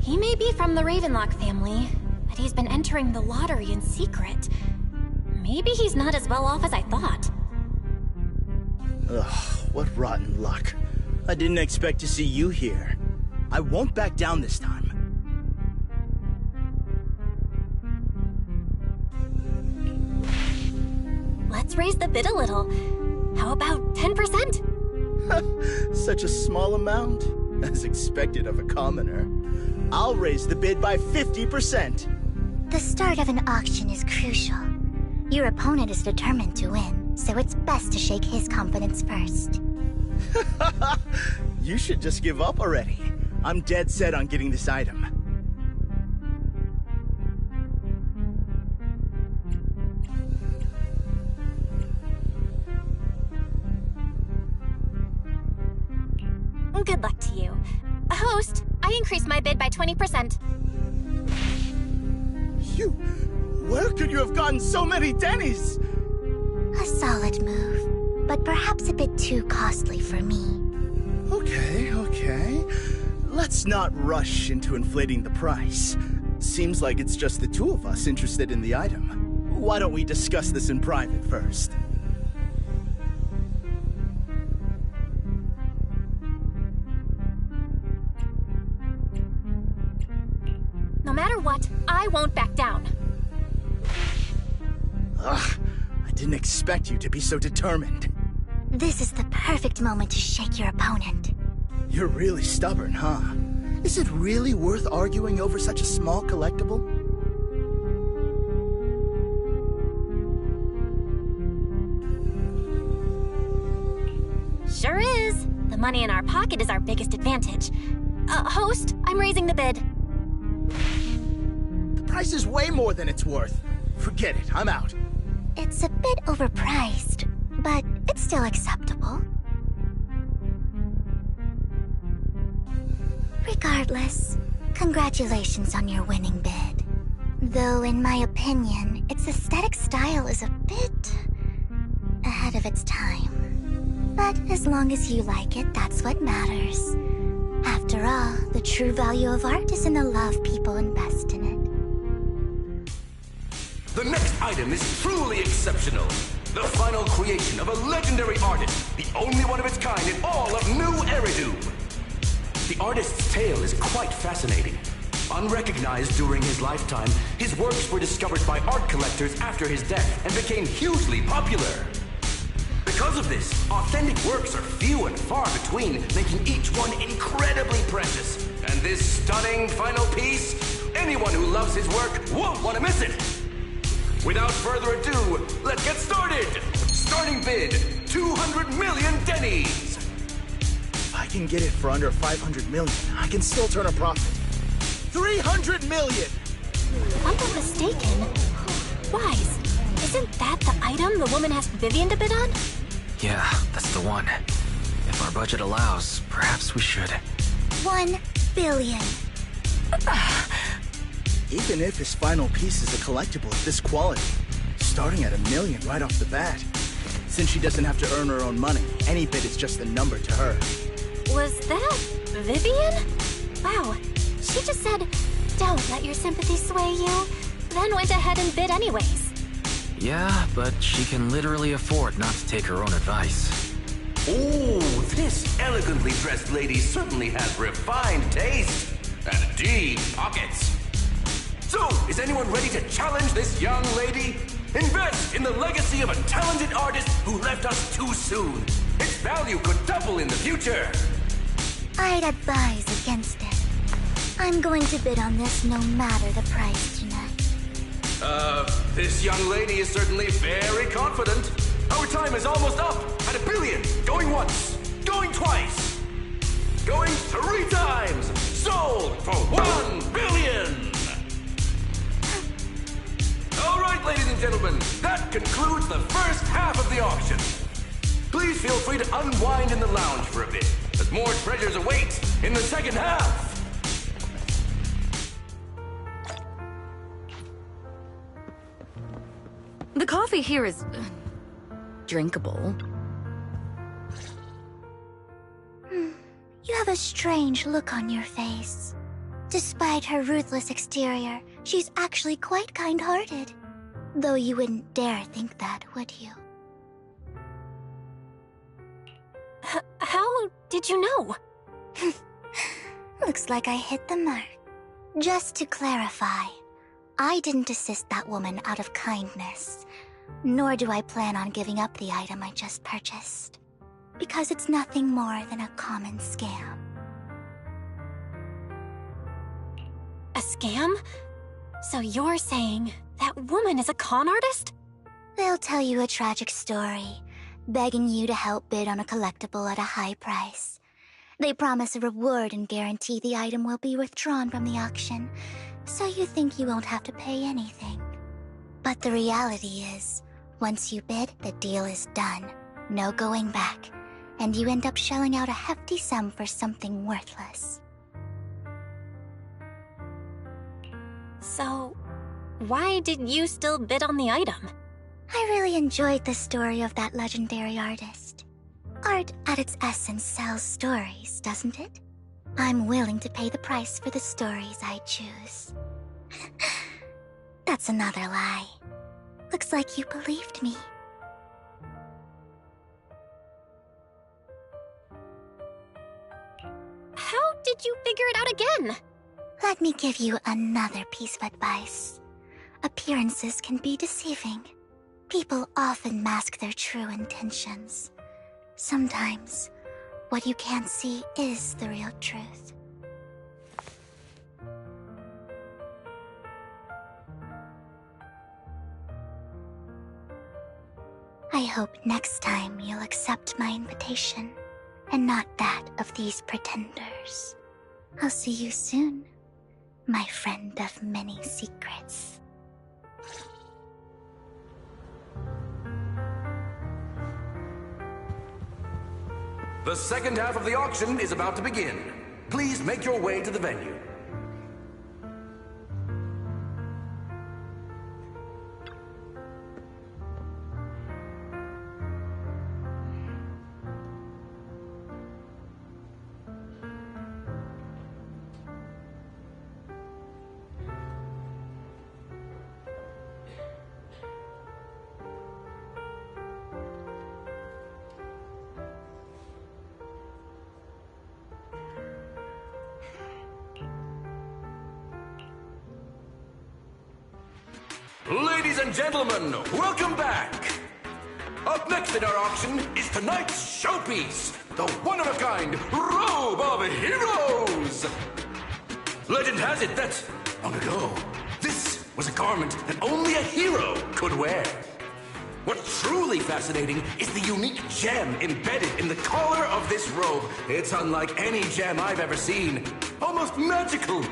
He may be from the Ravenlock family, but he's been entering the lottery in secret. Maybe he's not as well off as I thought. Ugh, what rotten luck. I didn't expect to see you here. I won't back down this time. Let's raise the bid a little. How about 10%? Such a small amount, as expected of a commoner. I'll raise the bid by 50%. The start of an auction is crucial. Your opponent is determined to win, so it's best to shake his confidence first. You should just give up already. I'm dead set on getting this item. Good luck to you. Host, I increased my bid by 20%. Where could you have gotten so many Dennies? A solid move, but perhaps a bit too costly for me. Okay. Let's not rush into inflating the price. Seems like it's just the two of us interested in the item. Why don't we discuss this in private first? No matter what, I won't back down. Ugh, I didn't expect you to be so determined. This is the perfect moment to shake your opponent. You're really stubborn, huh? Is it really worth arguing over such a small collectible? the money in our pocket is our biggest advantage. Host, I'm raising the bid. The price is way more than it's worth. Forget it, I'm out. It's a bit overpriced, but it's still acceptable. Regardless, congratulations on your winning bid. Though, in my opinion, its aesthetic style is a bit ahead of its time. But as long as you like it, that's what matters. After all, the true value of art is in the love people invest in it. The next item is truly exceptional. The final creation of a legendary artist, the only one of its kind in all of New Eridu. The artist's tale is quite fascinating. Unrecognized during his lifetime, his works were discovered by art collectors after his death and became hugely popular. Because of this, authentic works are few and far between, making each one incredibly precious. And this stunning final piece, anyone who loves his work won't want to miss it. Without further ado, let's get started! Starting bid, 200 million dennies! If I can get it for under 500 million, I can still turn a profit. 300 million! If I'm not mistaken, Wise, isn't that the item the woman asked Vivian to bid on? Yeah, that's the one. If our budget allows, perhaps we should. 1 billion. Even if his final piece is a collectible of this quality, starting at $1 million right off the bat. Since she doesn't have to earn her own money, any bid is just a number to her. Was that Vivian? Wow, she just said, "Don't let your sympathy sway you," then went ahead and bid anyways. Yeah, but she can literally afford not to take her own advice. Oh, this elegantly dressed lady certainly has refined taste and deep pockets. So, is anyone ready to challenge this young lady? Invest in the legacy of a talented artist who left us too soon. Its value could double in the future. I'd advise against it. I'm going to bid on this no matter the price tonight. This young lady is certainly very confident. Our time is almost up at $1 billion. Going once, going twice, going 3 times. Sold for $1 billion. All right, ladies and gentlemen, that concludes the first half of the auction. Please feel free to unwind in the lounge for a bit, as more treasures await in the second half. The coffee here is drinkable. You have a strange look on your face. Despite her ruthless exterior, she's actually quite kind-hearted. Though you wouldn't dare think that, would you? How did you know? Looks like I hit the mark. Just to clarify, I didn't assist that woman out of kindness, nor do I plan on giving up the item I just purchased, because it's nothing more than a common scam. A scam? So you're saying that woman is a con artist? They'll tell you a tragic story, begging you to help bid on a collectible at a high price. They promise a reward and guarantee the item will be withdrawn from the auction, so you think you won't have to pay anything. But the reality is, once you bid, the deal is done. No going back, and you end up shelling out a hefty sum for something worthless. So, why did you still bid on the item? I really enjoyed the story of that legendary artist. Art, at its essence, sells stories, doesn't it? I'm willing to pay the price for the stories I choose. That's another lie. Looks like you believed me. How did you figure it out again? Let me give you another piece of advice. Appearances can be deceiving. People often mask their true intentions. Sometimes, what you can't see is the real truth. I hope next time you'll accept my invitation. and not that of these pretenders. I'll see you soon, my friend of many secrets. The second half of the auction is about to begin. Please make your way to the venue. Ladies and gentlemen, welcome back! Up next in our auction is tonight's showpiece, the one-of-a-kind Robe of Heroes! Legend has it that, long ago, this was a garment that only a hero could wear. What's truly fascinating is the unique gem embedded in the collar of this robe. It's unlike any gem I've ever seen. Almost magical.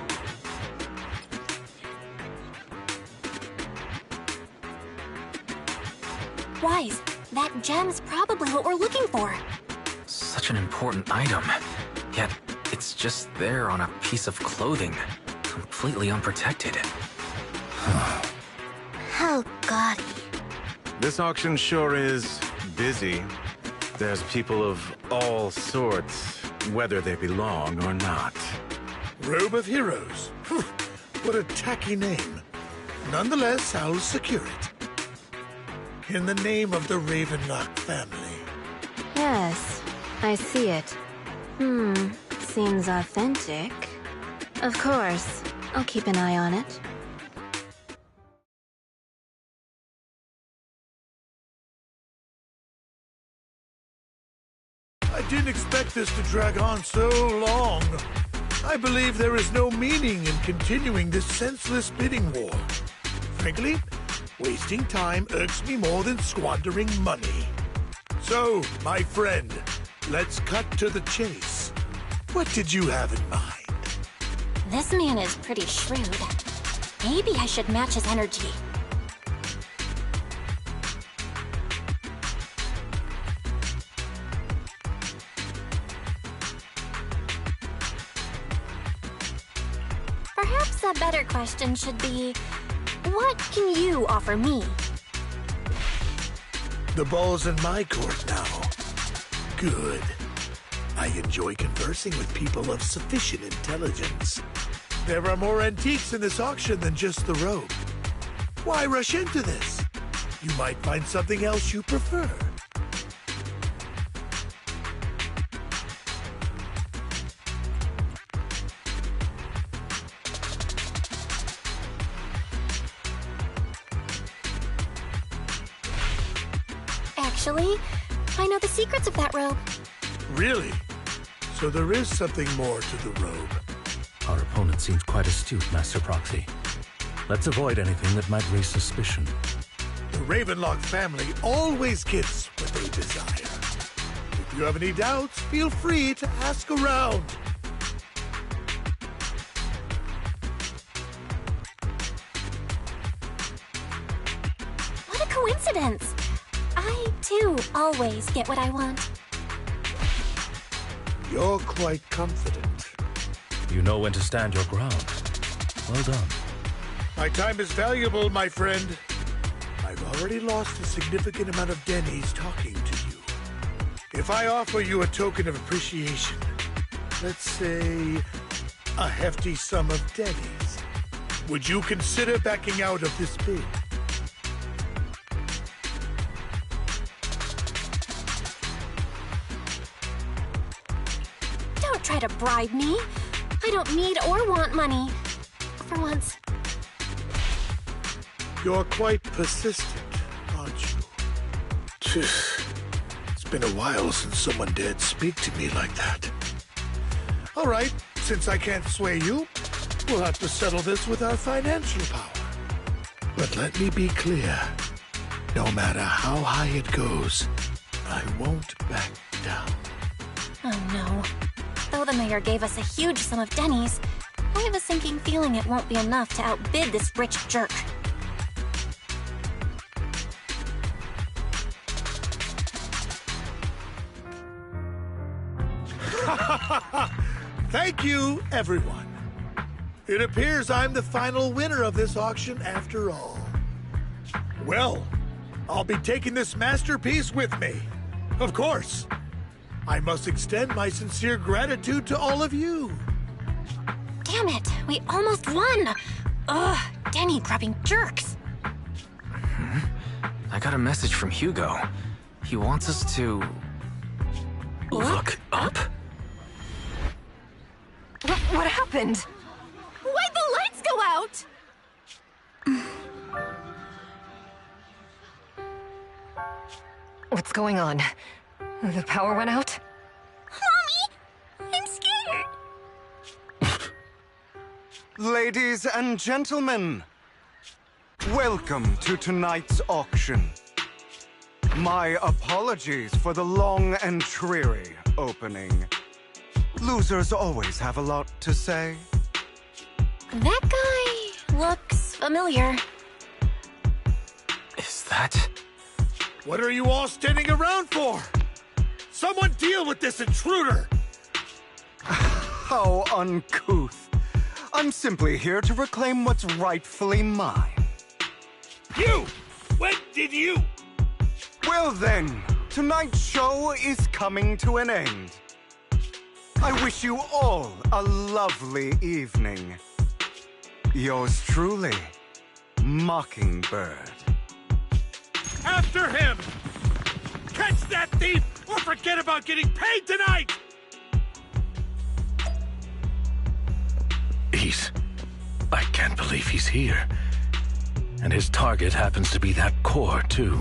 Wise, that gem's probably what we're looking for. Such an important item, yet it's just there on a piece of clothing, completely unprotected. How gaudy. This auction sure is busy. There's people of all sorts, whether they belong or not. Robe of Heroes. What a tacky name. Nonetheless, I'll secure it. In the name of the Ravenlock family. Yes, I see it. Seems authentic. Of course, I'll keep an eye on it. I didn't expect this to drag on so long. I believe there is no meaning in continuing this senseless bidding war. Frankly, wasting time irks me more than squandering money. So, my friend, let's cut to the chase. What did you have in mind? This man is pretty shrewd. Maybe I should match his energy. Perhaps a better question should be, what can you offer me? The ball's in my court now. Good. I enjoy conversing with people of sufficient intelligence. There are more antiques in this auction than just the robe. Why rush into this? You might find something else you prefer. Actually, I know the secrets of that robe. Really? So there is something more to the robe. Our opponent seems quite astute, Master Proxy. Let's avoid anything that might raise suspicion. The Ravenlock family always gets what they desire. If you have any doubts, feel free to ask around. What a coincidence! I, too, always get what I want. You're quite confident. You know when to stand your ground. Well done. My time is valuable, my friend. I've already lost a significant amount of Denny's talking to you. If I offer you a token of appreciation, let's say a hefty sum of Denny's, would you consider backing out of this bid? Don't try to bribe me. I don't need or want money. For once. You're quite persistent, aren't you? It's been a while since someone dared speak to me like that. All right, since I can't sway you, we'll have to settle this with our financial power. But let me be clear. No matter how high it goes, I won't back down. Oh no. Though the mayor gave us a huge sum of dennies, I have a sinking feeling it won't be enough to outbid this rich jerk. Thank you, everyone. It appears I'm the final winner of this auction after all. Well, I'll be taking this masterpiece with me. Of course. I must extend my sincere gratitude to all of you. Damn it, we almost won! Ugh, denny-grubbing jerks. I got a message from Hugo. He wants us to... look up? What happened? Why'd the lights go out? What's going on? The power went out? Mommy! I'm scared! Ladies and gentlemen, welcome to tonight's auction. My apologies for the long and dreary opening. Losers always have a lot to say. That guy looks familiar. Is that... What are you all standing around for? Someone deal with this intruder! How uncouth. I'm simply here to reclaim what's rightfully mine. You! When did you? Well then, tonight's show is coming to an end. I wish you all a lovely evening. Yours truly, Mockingbird. After him! Catch that thief, or forget about getting paid tonight! I can't believe he's here. And his target happens to be that core, too.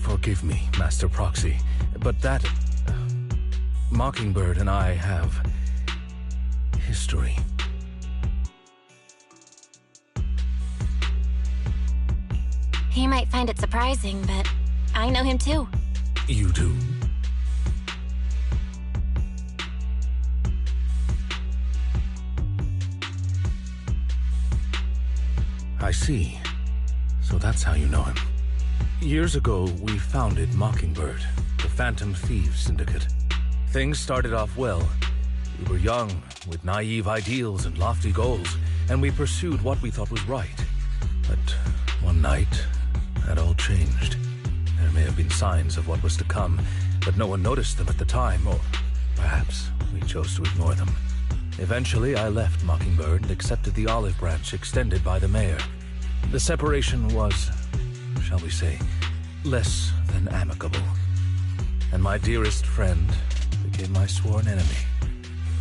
Forgive me, Master Proxy, but that... Mockingbird and I have... history. He might find it surprising, but I know him too. You do? I see. So that's how you know him. Years ago, we founded Mockingbird, the Phantom Thieves Syndicate. Things started off well. We were young, with naive ideals and lofty goals, and we pursued what we thought was right. But one night, that all changed. There may have been signs of what was to come, but no one noticed them at the time, or perhaps we chose to ignore them. Eventually, I left Mockingbird and accepted the olive branch extended by the mayor. The separation was, shall we say, less than amicable. And my dearest friend became my sworn enemy.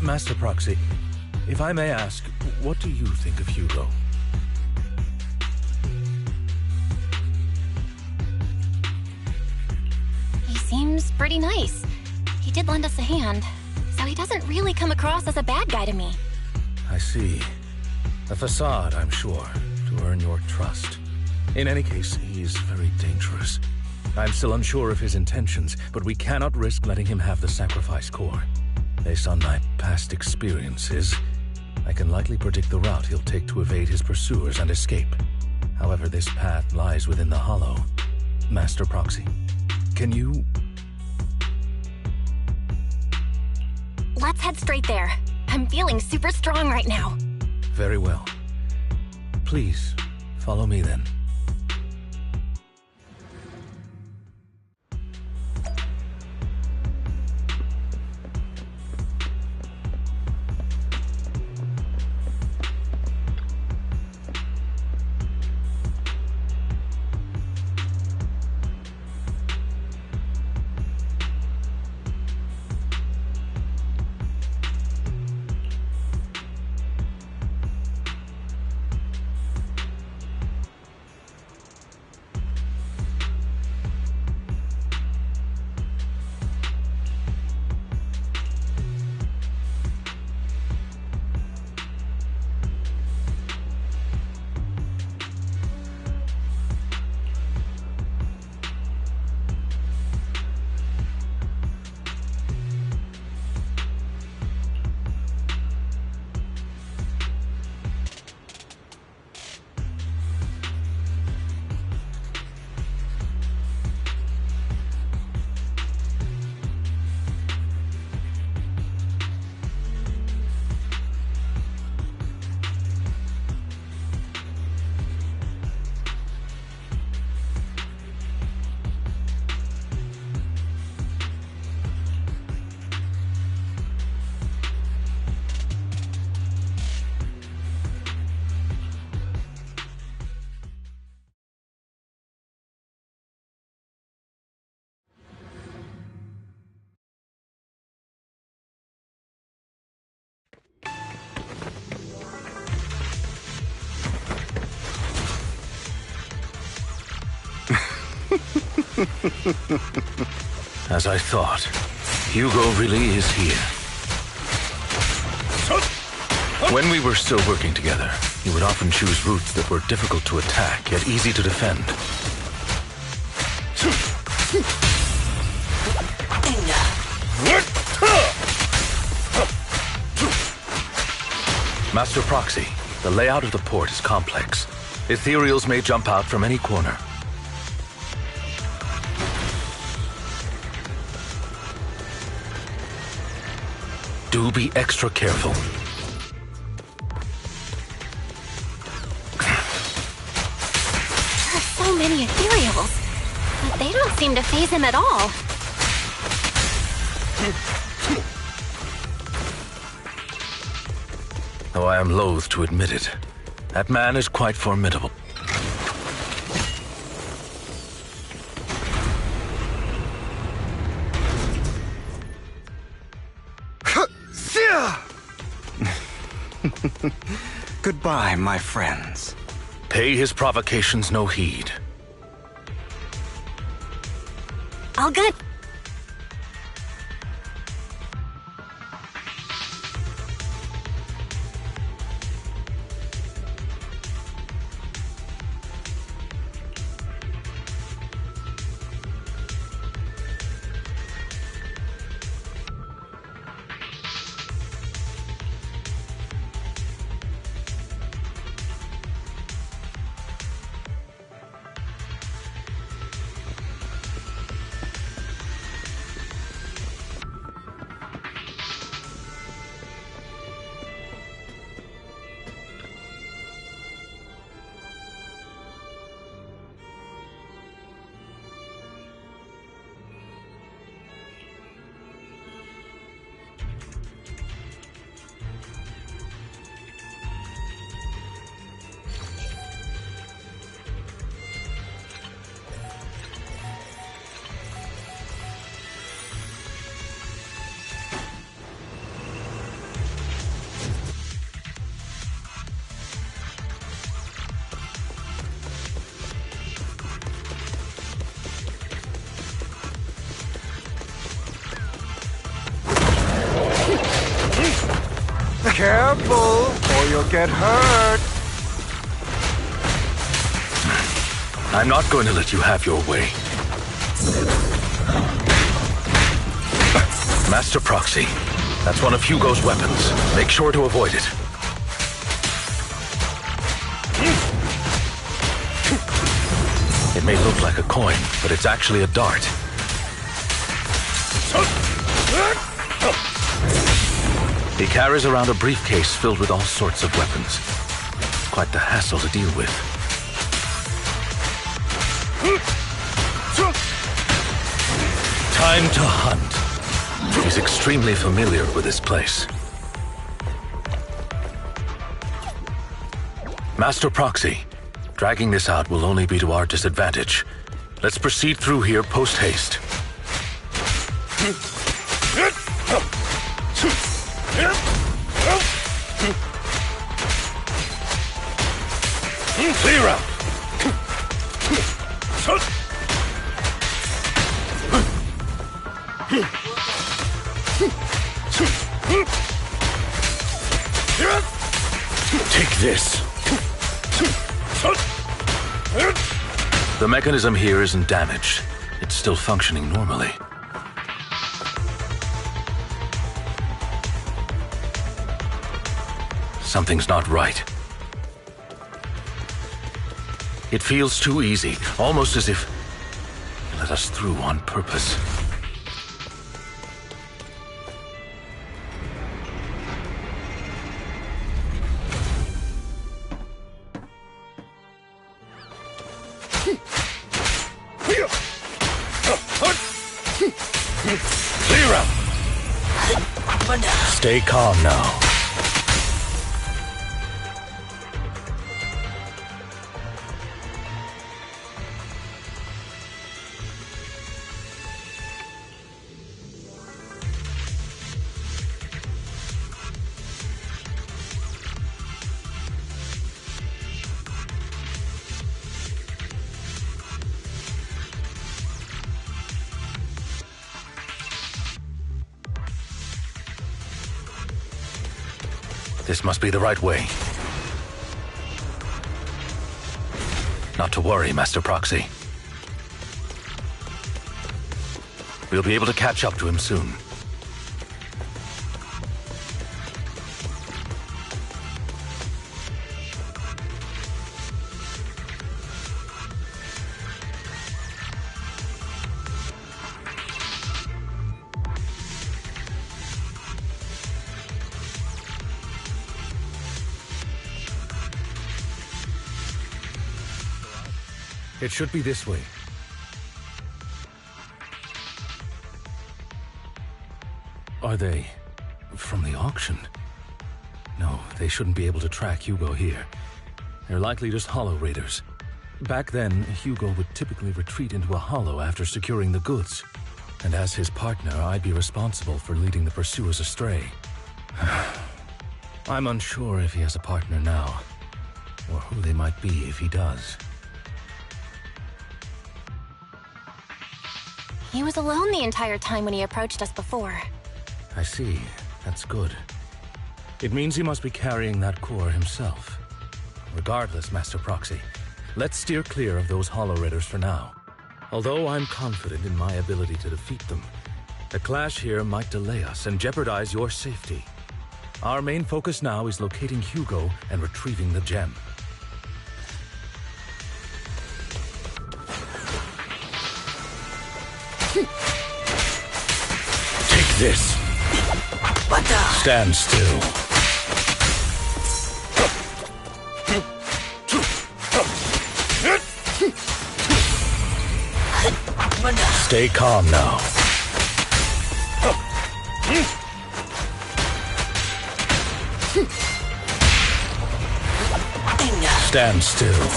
Master Proxy, if I may ask, what do you think of Hugo? He seems pretty nice. He did lend us a hand, so he doesn't really come across as a bad guy to me. I see. A facade, I'm sure, to earn your trust. In any case, he's very dangerous. I'm still unsure of his intentions, but we cannot risk letting him have the sacrifice core. Based on my past experiences, I can likely predict the route he'll take to evade his pursuers and escape. However, this path lies within the Hollow. Master Proxy, can you... Let's head straight there. I'm feeling super strong right now. Very well. Please, follow me then. As I thought, Hugo really is here. When we were still working together, he would often choose routes that were difficult to attack, yet easy to defend. Master Proxy, the layout of the port is complex. Ethereals may jump out from any corner. Do be extra careful. There are so many Ethereals, but they don't seem to faze him at all. Though I am loath to admit it, that man is quite formidable. Goodbye, my friends. Pay his provocations no heed. All good. Careful, or you'll get hurt. I'm not going to let you have your way. Master Proxy, that's one of Hugo's weapons. Make sure to avoid it. It may look like a coin, but it's actually a dart. He carries around a briefcase filled with all sorts of weapons. It's quite the hassle to deal with. Time to hunt. He's extremely familiar with this place. Master Proxy, dragging this out will only be to our disadvantage. Let's proceed through here post-haste. Clear out! Take this. The mechanism here isn't damaged. It's still functioning normally. Something's not right. It feels too easy, almost as if it let us through on purpose. Clear out! Stay calm now. This must be the right way. Not to worry, Master Proxy. We'll be able to catch up to him soon. It should be this way. Are they from the auction? No, they shouldn't be able to track Hugo here. They're likely just hollow raiders. Back then, Hugo would typically retreat into a hollow after securing the goods. And as his partner, I'd be responsible for leading the pursuers astray. I'm unsure if he has a partner now, or who they might be if he does. He was alone the entire time when he approached us before. I see. That's good. It means he must be carrying that core himself. Regardless, Master Proxy, let's steer clear of those Hollow Raiders for now. Although I'm confident in my ability to defeat them, the clash here might delay us and jeopardize your safety. Our main focus now is locating Hugo and retrieving the gem. Take this. What the? Stand still. Stay calm now. Stand still.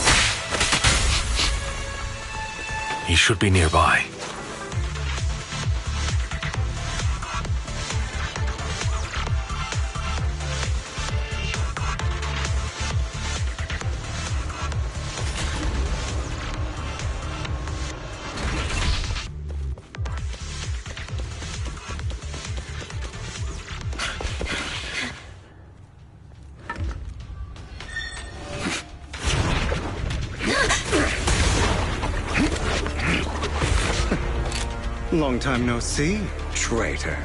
He should be nearby. Long time no see, traitor.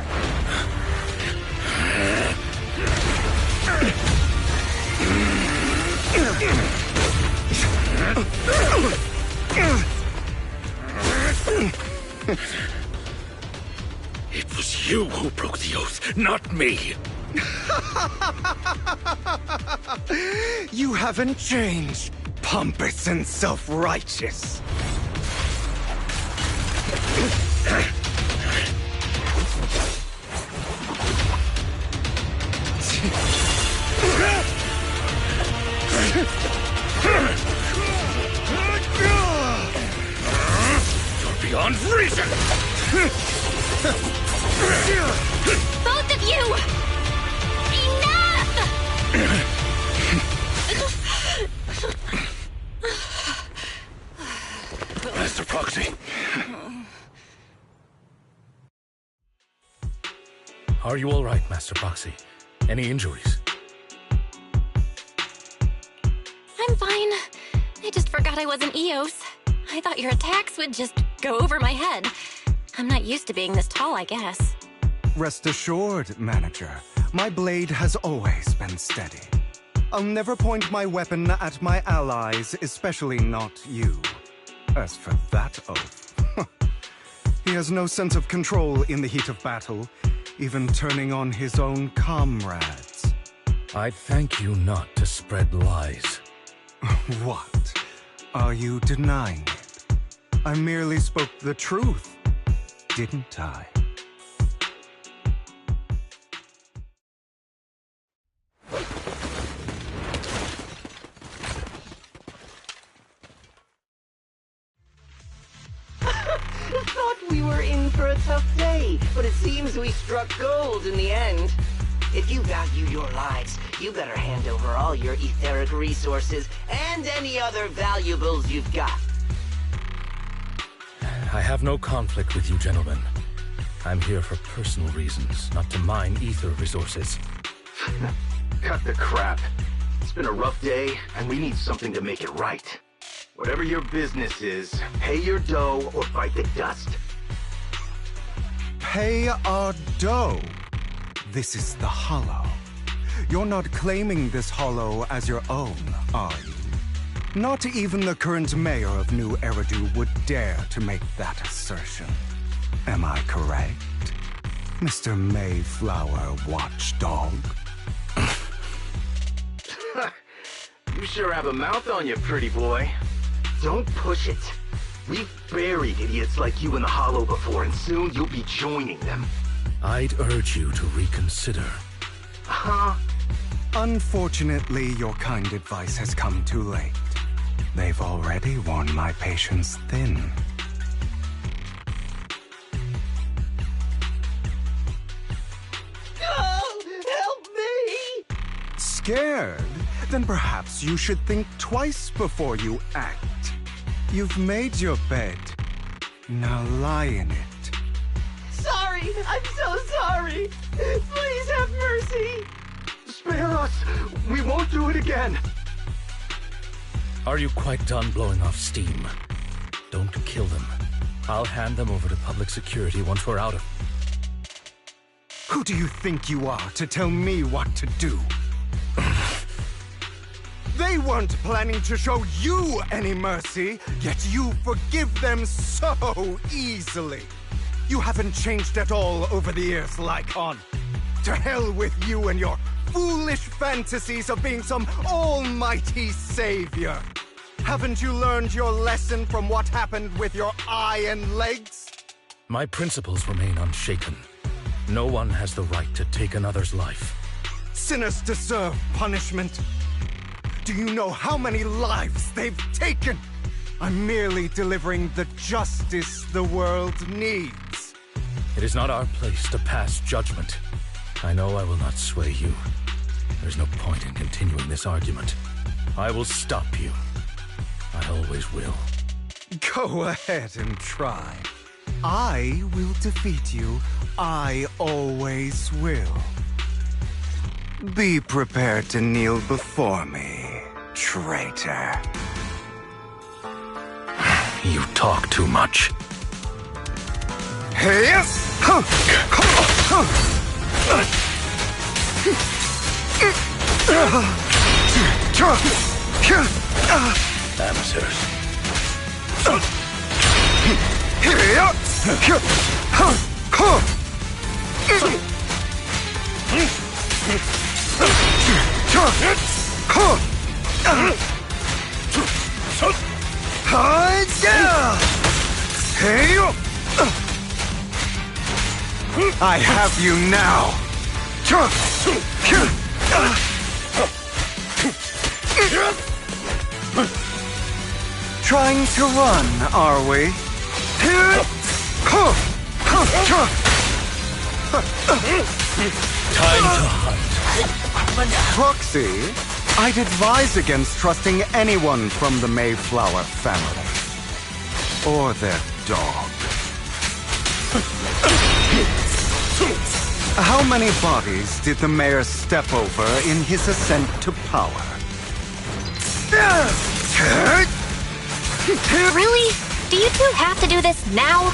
It was you who broke the oath, not me. You haven't changed, pompous and self-righteous. You're beyond reason! Both of you! Enough! Master Proxy. Are you all right, Master Proxy? Any injuries? I'm fine. I just forgot I wasn't Eos. I thought your attacks would just go over my head. I'm not used to being this tall, I guess. Rest assured, Manager, my blade has always been steady. I'll never point my weapon at my allies, especially not you. As for that oath, he has no sense of control in the heat of battle, even turning on his own comrades. I'd thank you not to spread lies. What? Are you denying it? I merely spoke the truth, didn't I? Thought we were in for a tough day, but it seems we struck gold in the end. If you value your lives, you better hand over all your etheric resources and any other valuables you've got. I have no conflict with you, gentlemen. I'm here for personal reasons, not to mine ether resources. cut the crap. It's been a rough day, and we need something to make it right. Whatever your business is, pay your dough or bite the dust. Pay our dough. This is the Hollow. You're not claiming this Hollow as your own, are you? Not even the current mayor of New Eridu would dare to make that assertion. Am I correct, Mr. Mayflower Watchdog? You sure have a mouth on you, pretty boy. Don't push it. We've buried idiots like you in the Hollow before, and soon you'll be joining them. I'd urge you to reconsider. Huh? Unfortunately, your kind advice has come too late. They've already worn my patience thin. Oh, help me! Scared? Then perhaps you should think twice before you act. You've made your bed. Now lie in it. Sorry, I'm so sorry. Please have mercy. Spare us! We won't do it again! Are you quite done blowing off steam? Don't kill them. I'll hand them over to public security once we're out of... Who do you think you are to tell me what to do? They weren't planning to show you any mercy, yet you forgive them so easily. You haven't changed at all over the years, Lycon. To hell with you and your foolish fantasies of being some almighty savior. Haven't you learned your lesson from what happened with your eye and legs? My principles remain unshaken. No one has the right to take another's life. Sinners deserve punishment. Do you know how many lives they've taken? I'm merely delivering the justice the world needs. It is not our place to pass judgment. I know I will not sway you. There's no point in continuing this argument. I will stop you. I always will. Go ahead and try. I will defeat you. I always will. Be prepared to kneel before me, traitor. You talk too much. Amateurs. I have you now. Trying to run, are we? Time to hunt. Proxy, I'd advise against trusting anyone from the Mayflower family. Or their dog. How many bodies did the mayor step over in his ascent to power? Really? Do you two have to do this now?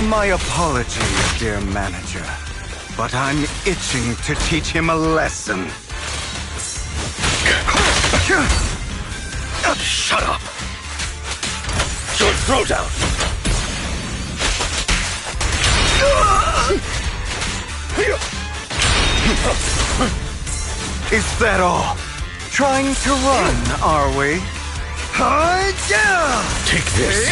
My apologies, dear manager, but I'm itching to teach him a lesson. Shut up! Your throat out! Is that all? Trying to run, are we? Take this.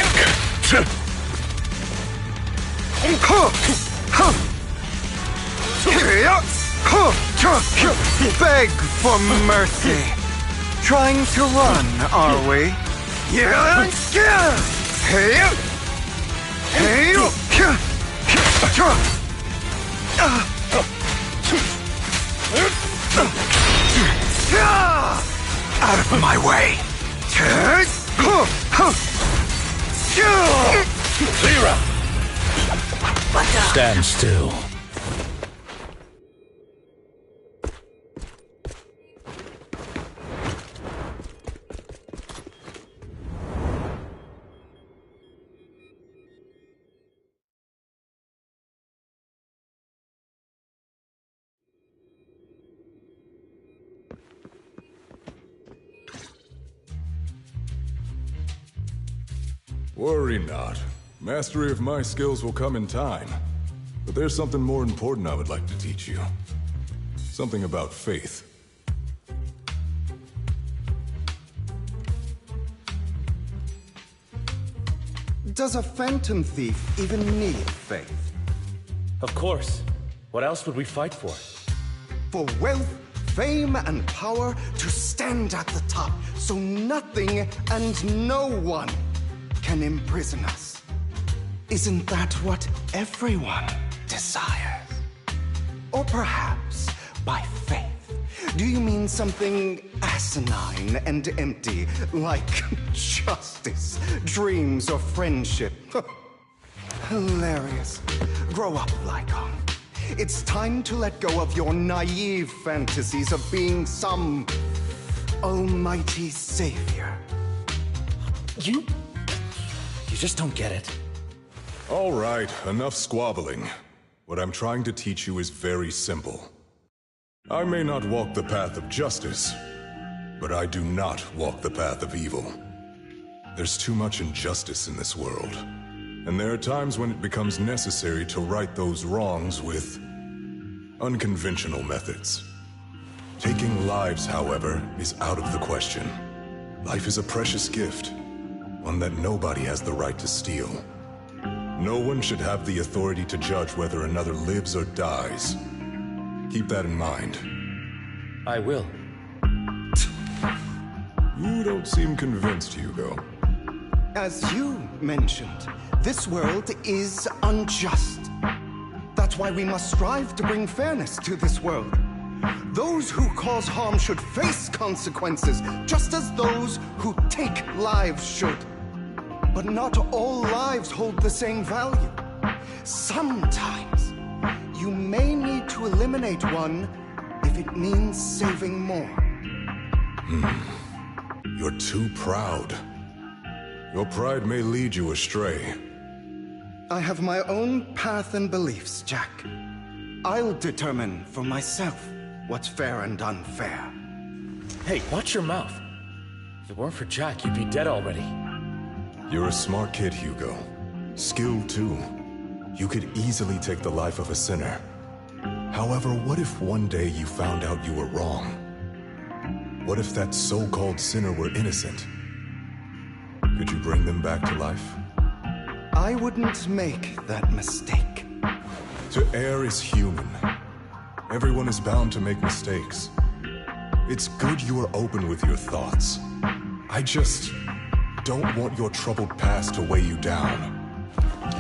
Beg for mercy. Trying to run, are we? Out of my way! Clear out! Stand still. Worry not. Mastery of my skills will come in time. But there's something more important I would like to teach you. Something about faith. Does a phantom thief even need faith? Of course. What else would we fight for? For wealth, fame, and power to stand at the top, so nothing and no one can imprison us. Isn't that what everyone desires? Or perhaps by faith, do you mean something asinine and empty, like justice, dreams, or friendship? Hilarious. Grow up, Lycon. It's time to let go of your naive fantasies of being some almighty savior. You just don't get it. All right, enough squabbling. What I'm trying to teach you is very simple. I may not walk the path of justice, but I do not walk the path of evil. There's too much injustice in this world, and there are times when it becomes necessary to right those wrongs with unconventional methods. Taking lives, however, is out of the question. Life is a precious gift, one that nobody has the right to steal. No one should have the authority to judge whether another lives or dies. Keep that in mind. I will. You don't seem convinced, Hugo. As you mentioned, this world is unjust. That's why we must strive to bring fairness to this world. Those who cause harm should face consequences, just as those who take lives should. But not all lives hold the same value. Sometimes, you may need to eliminate one if it means saving more. You're too proud. Your pride may lead you astray. I have my own path and beliefs, Jack. I'll determine for myself what's fair and unfair. Hey, watch your mouth. If it weren't for Jack, you'd be dead already. You're a smart kid, Hugo. Skilled, too. You could easily take the life of a sinner. However, what if one day you found out you were wrong? What if that so-called sinner were innocent? Could you bring them back to life? I wouldn't make that mistake. To err is human. Everyone is bound to make mistakes. It's good you are open with your thoughts. I just don't want your troubled past to weigh you down.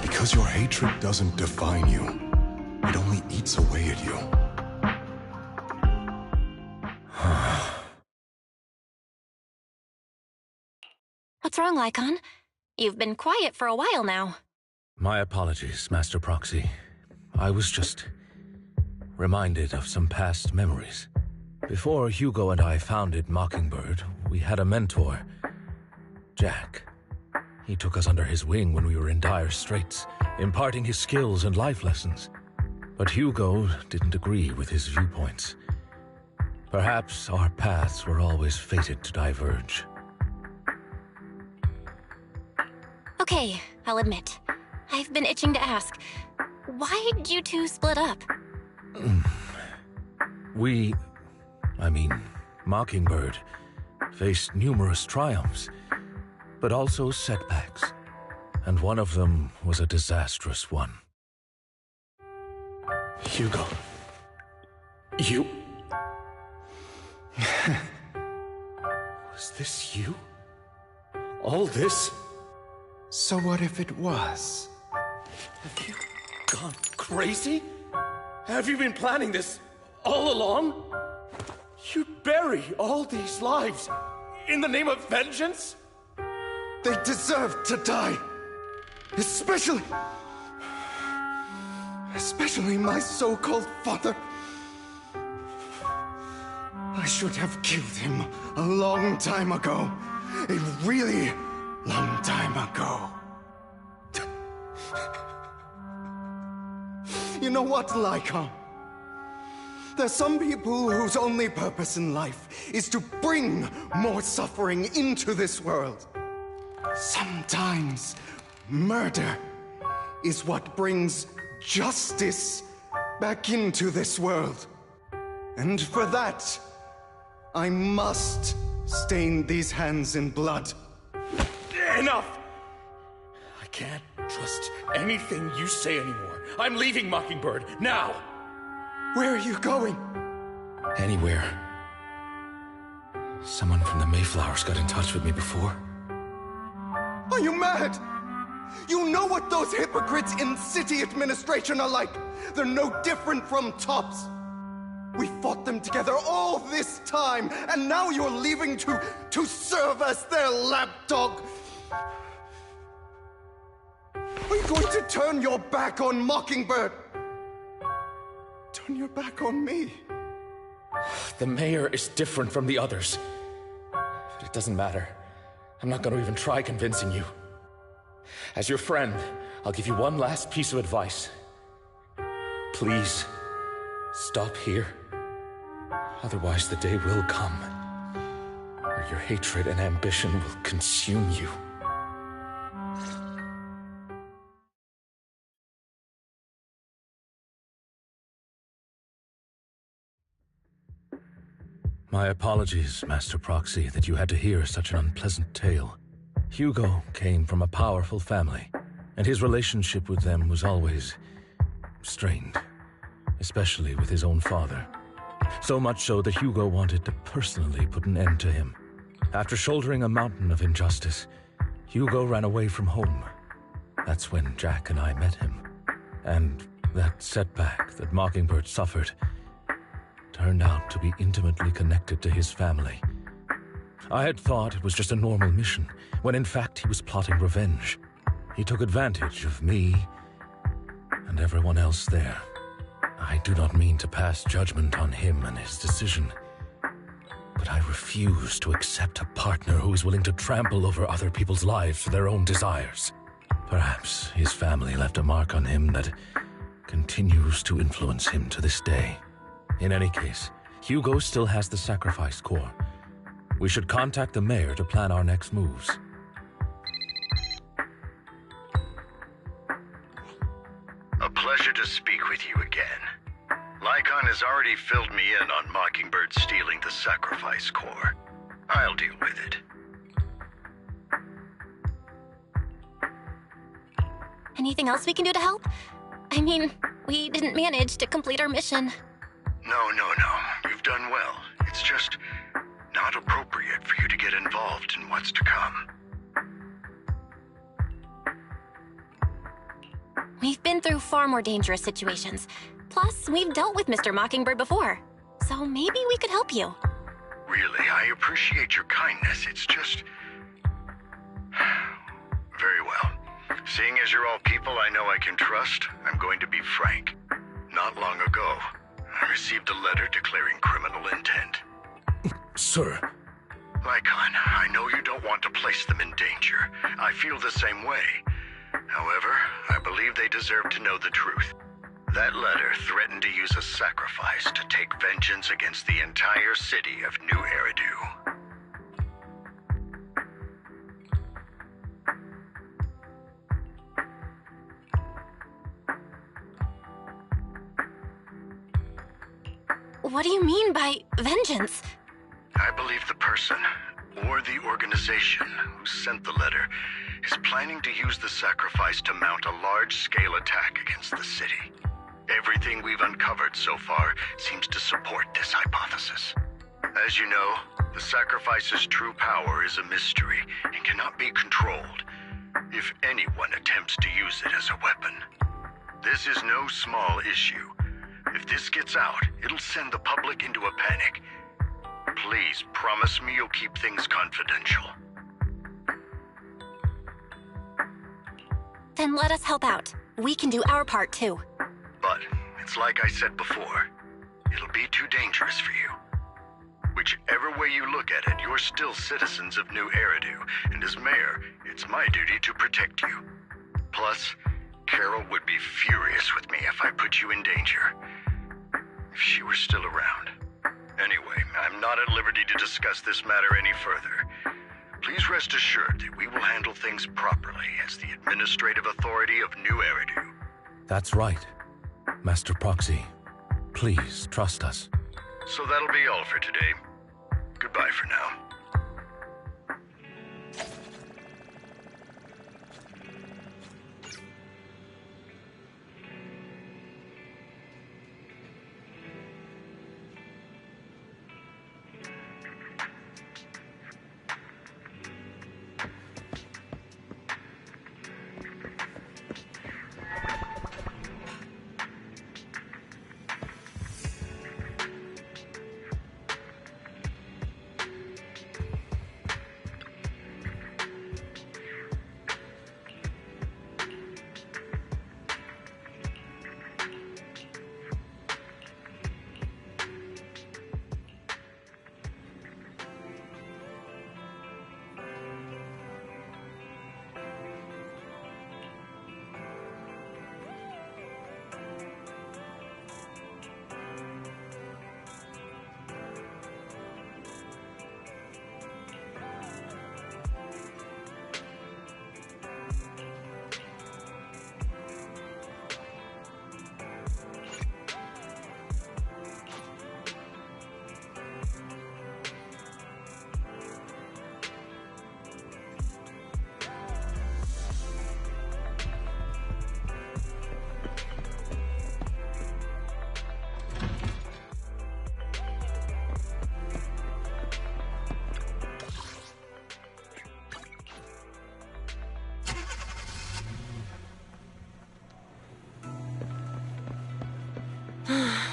Because your hatred doesn't define you. It only eats away at you. What's wrong, Lycon? You've been quiet for a while now. My apologies, Master Proxy. I was just reminded of some past memories. Before Hugo and I founded Mockingbird, we had a mentor, Jack. He took us under his wing when we were in dire straits, imparting his skills and life lessons. But Hugo didn't agree with his viewpoints. Perhaps our paths were always fated to diverge. Okay, I'll admit. I've been itching to ask. Why did you two split up? Mockingbird, faced numerous triumphs, but also setbacks. And one of them was a disastrous one. Hugo. You... Was this you? All this? So what if it was? Have you gone crazy? Have you been planning this all along? You'd bury all these lives in the name of vengeance? They deserve to die. Especially my so-called father. I should have killed him a long time ago. A really long time ago. You know what, Lycon? There's some people whose only purpose in life is to bring more suffering into this world. Sometimes murder is what brings justice back into this world. And for that, I must stain these hands in blood. Enough! I can't trust anything you say anymore. I'm leaving Mockingbird, now! Where are you going? Anywhere. Someone from the Mayflowers got in touch with me before. Are you mad? You know what those hypocrites in city administration are like. They're no different from tops. We fought them together all this time, and now you're leaving to serve as their lapdog. Are you going to turn your back on Mockingbird? Turn your back on me? The mayor is different from the others. But it doesn't matter. I'm not going to even try convincing you. As your friend, I'll give you one last piece of advice. Please, stop here. Otherwise, the day will come where your hatred and ambition will consume you. My apologies, Master Proxy, that you had to hear such an unpleasant tale. Hugo came from a powerful family, and his relationship with them was always strained, especially with his own father. So much so that Hugo wanted to personally put an end to him. After shouldering a mountain of injustice, Hugo ran away from home. That's when Jack and I met him. And that setback that Mockingbird suffered turned out to be intimately connected to his family. I had thought it was just a normal mission, when in fact he was plotting revenge. He took advantage of me and everyone else there. I do not mean to pass judgment on him and his decision, but I refuse to accept a partner who is willing to trample over other people's lives for their own desires. Perhaps his family left a mark on him that continues to influence him to this day. In any case, Hugo still has the sacrifice core. We should contact the mayor to plan our next moves. A pleasure to speak with you again. Lycon has already filled me in on Mockingbird stealing the sacrifice core. I'll deal with it. Anything else we can do to help? I mean, we didn't manage to complete our mission. No. You've done well. It's just not appropriate for you to get involved in what's to come. We've been through far more dangerous situations. Plus, we've dealt with Mr. Mockingbird before. So maybe we could help you. Really, I appreciate your kindness. It's just... Very well. Seeing as you're all people I know I can trust, I'm going to be frank. Not long ago, I received a letter declaring criminal intent. Sir. Lycon, I know you don't want to place them in danger. I feel the same way. However, I believe they deserve to know the truth. That letter threatened to use a sacrifice to take vengeance against the entire city of New Eridu. What do you mean by vengeance? I believe the person, or the organization, who sent the letter is planning to use the sacrifice to mount a large-scale attack against the city. Everything we've uncovered so far seems to support this hypothesis. As you know, the sacrifice's true power is a mystery and cannot be controlled if anyone attempts to use it as a weapon. This is no small issue. If this gets out, it'll send the public into a panic. Please promise me you'll keep things confidential. Then let us help out. We can do our part too. But it's like I said before, it'll be too dangerous for you. Whichever way you look at it, you're still citizens of New Eridu, and as mayor, it's my duty to protect you. Plus, Carol would be furious with me if I put you in danger. If she were still around. Anyway, I'm not at liberty to discuss this matter any further. Please rest assured that we will handle things properly as the administrative authority of New Eridu. That's right. Master Proxy, please trust us. So that'll be all for today. Goodbye for now.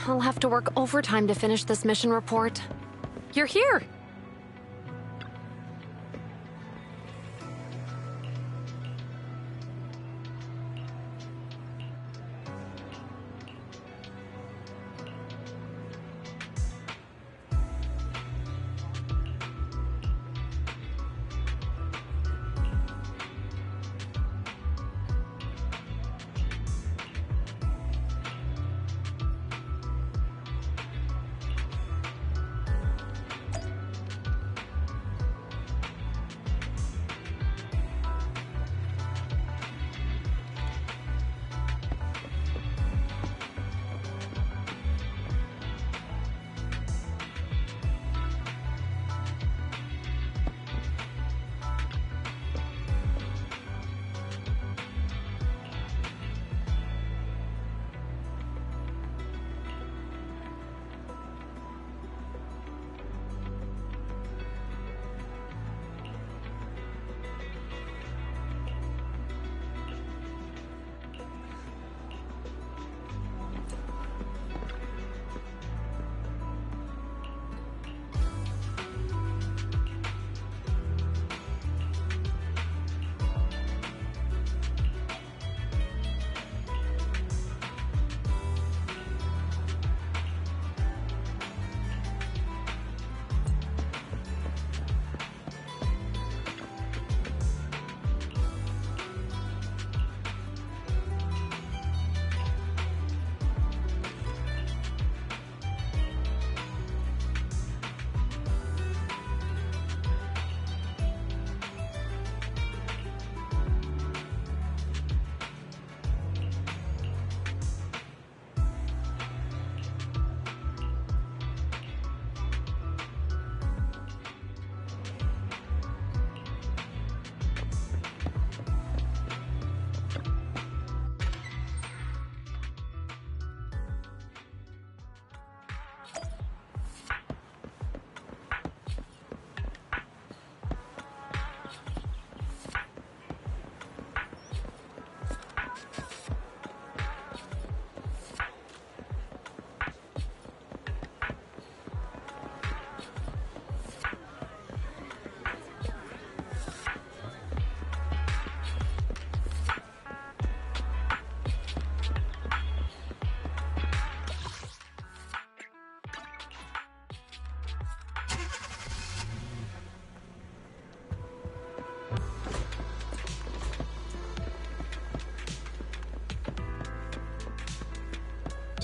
I'll have to work overtime to finish this mission report. You're here!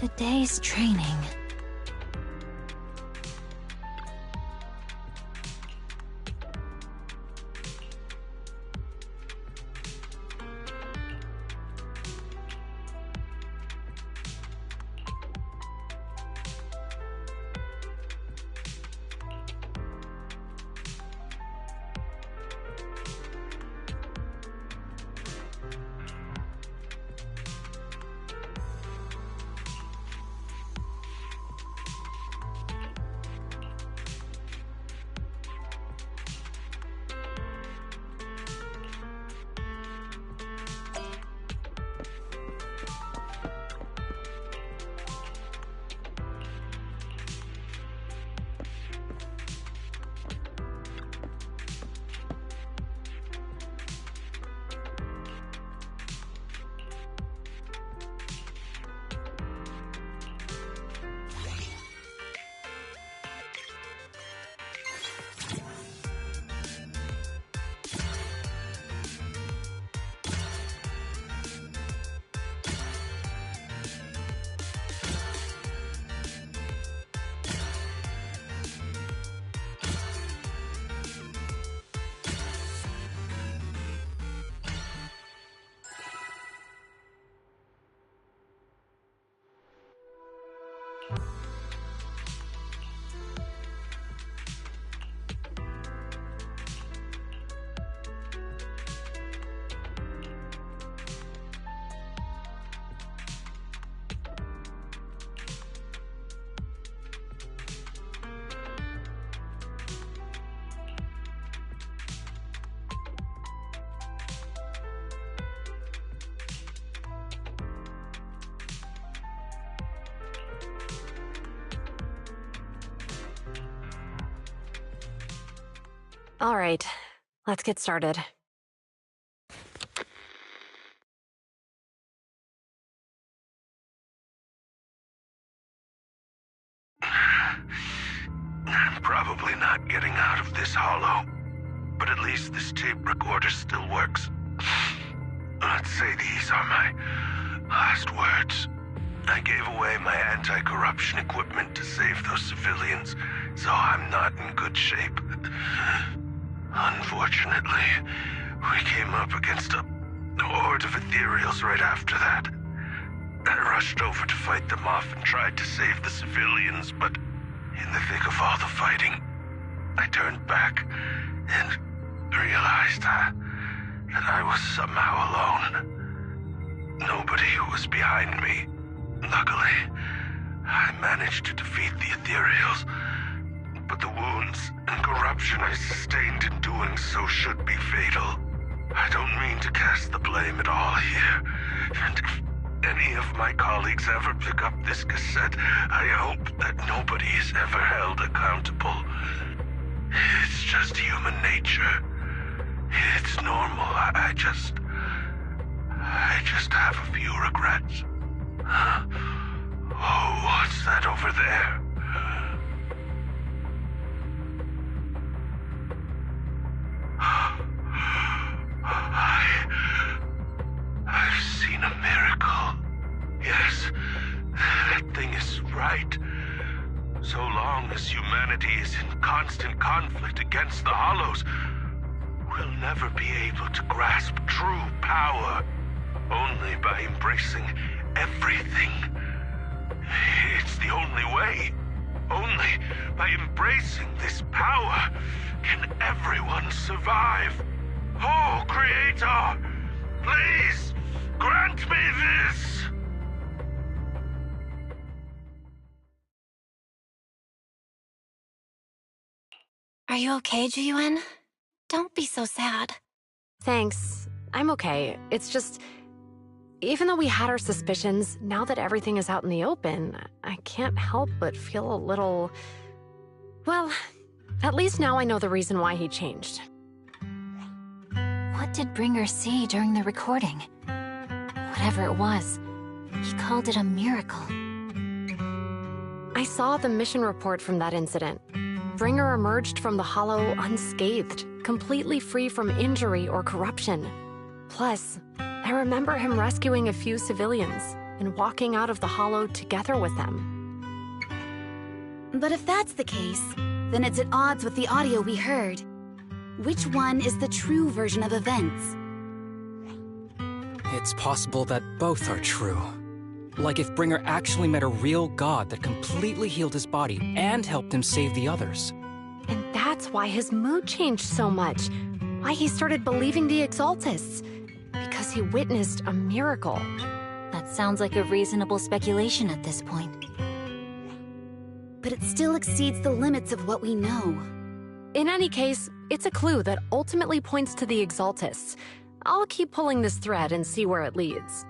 Today's training. All right, let's get started. I'm probably not getting out of this hollow, but at least this tape recorder still works. Let's say these are my last words. I gave away my anti-corruption equipment to save those civilians, so I'm not in good shape. Unfortunately, we came up against a horde of ethereals right after that. I rushed over to fight them off and tried to save the civilians, but in the thick of all the fighting, I turned back and realized that I was somehow alone. Nobody was behind me. Luckily, I managed to defeat the ethereals, but the wounds and corruption I sustained in doing so should be fatal. I don't mean to cast the blame at all here, and if any of my colleagues ever pick up this cassette, I hope that nobody is ever held accountable. It's just human nature. It's normal. I just have a few regrets. Oh, what's that over there? I've seen a miracle. Yes, that thing is right. So long as humanity is in constant conflict against the Hollows, we'll never be able to grasp true power. Only by embracing everything. It's the only way. Only by embracing this power can everyone survive. Oh, Creator, please grant me this! Are you okay, Jiyuan? Don't be so sad. Thanks. I'm okay. It's just... Even though we had our suspicions, now that everything is out in the open, I can't help but feel a little... Well, at least now I know the reason why he changed. What did Bringer see during the recording? Whatever it was, he called it a miracle. I saw the mission report from that incident. Bringer emerged from the Hollow unscathed, completely free from injury or corruption. Plus, I remember him rescuing a few civilians and walking out of the Hollow together with them. But if that's the case, then it's at odds with the audio we heard. Which one is the true version of events? It's possible that both are true. Like if Bringer actually met a real god that completely healed his body and helped him save the others. And that's why his mood changed so much. Why he started believing the Exaltists. Because he witnessed a miracle. That sounds like a reasonable speculation at this point. But it still exceeds the limits of what we know. In any case, it's a clue that ultimately points to the Exaltists. I'll keep pulling this thread and see where it leads.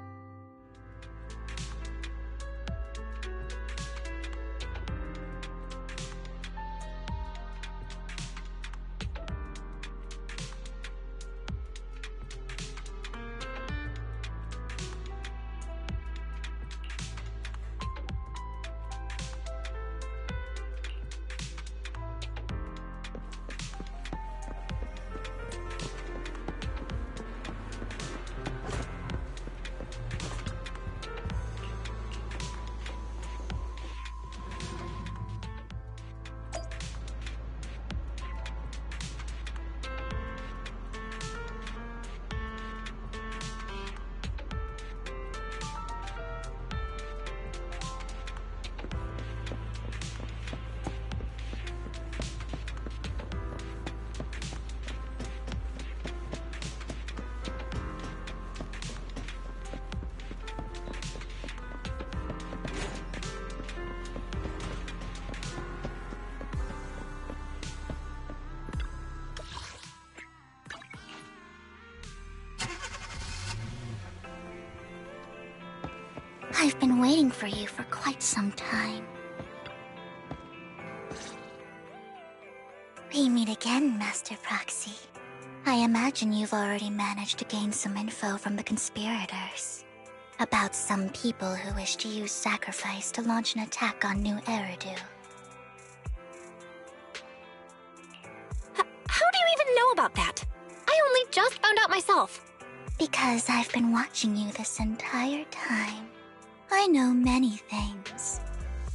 I've been waiting for you for quite some time. We meet again, Master Proxy. I imagine you've already managed to gain some info from the conspirators. About some people who wish to use sacrifice to launch an attack on New Eridu. How do you even know about that? I only just found out myself. Because I've been watching you this entire time. I know many things.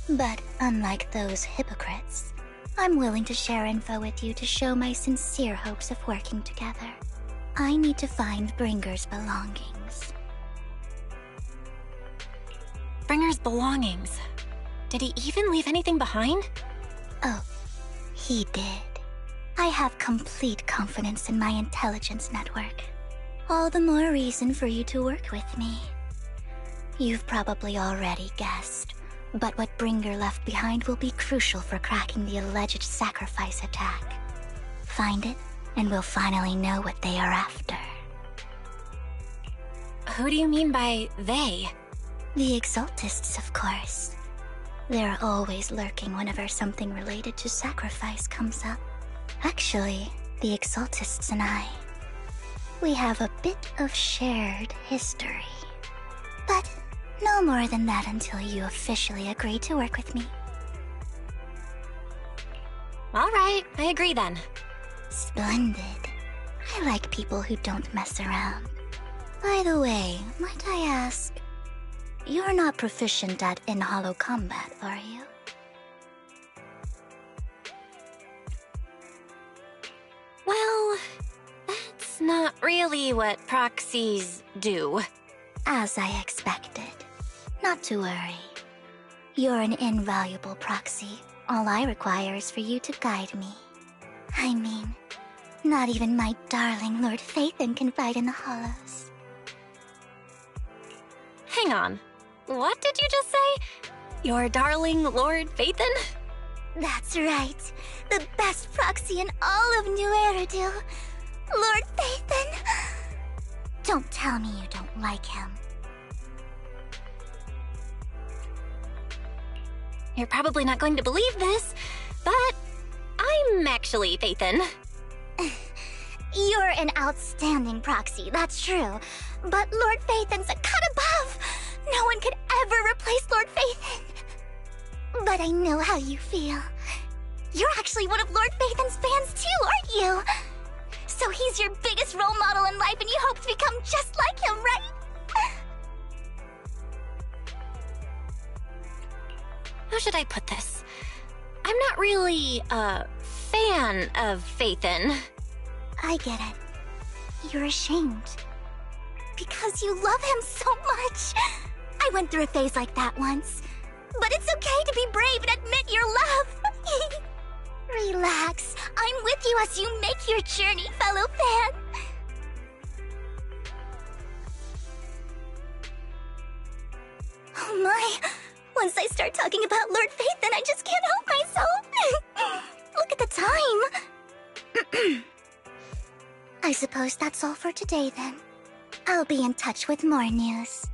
But unlike those hypocrites, I'm willing to share info with you to show my sincere hopes of working together. I need to find Bringer's belongings. Bringer's belongings? Did he even leave anything behind? Oh, he did. I have complete confidence in my intelligence network. All the more reason for you to work with me. You've probably already guessed, but what Bringer left behind will be crucial for cracking the alleged sacrifice attack. Find it, and we'll finally know what they are after. Who do you mean by they? The Exaltists, of course. They're always lurking whenever something related to sacrifice comes up. Actually, the Exaltists and I, we have a bit of shared history. But no more than that until you officially agree to work with me. All right, I agree then. Splendid. I like people who don't mess around. By the way, might I ask, you're not proficient at in-hollow combat, are you? Well, that's not really what proxies do. As I expected. Not to worry. You're an invaluable proxy. All I require is for you to guide me. I mean, not even my darling Lord Phaethon can fight in the hollows. Hang on. What did you just say? Your darling Lord Phaethon? That's right. The best proxy in all of New Eridu. Lord Phaethon. Don't tell me you don't like him. You're probably not going to believe this, but I'm actually Phaethon. You're an outstanding proxy, that's true. But Lord Phaethon's a cut above. No one could ever replace Lord Phaethon. But I know how you feel. You're actually one of Lord Phaethon's fans too, aren't you? So he's your biggest role model in life and you hope to become just like him, right? How should I put this? I'm not really a fan of Phaethon. I get it. You're ashamed. Because you love him so much. I went through a phase like that once. But it's okay to be brave and admit your love. Relax. I'm with you as you make your journey, fellow fan. Oh my. Once I start talking about Lord Phaethon, I just can't help myself. Look at the time. I suppose that's all for today then. I'll be in touch with more news.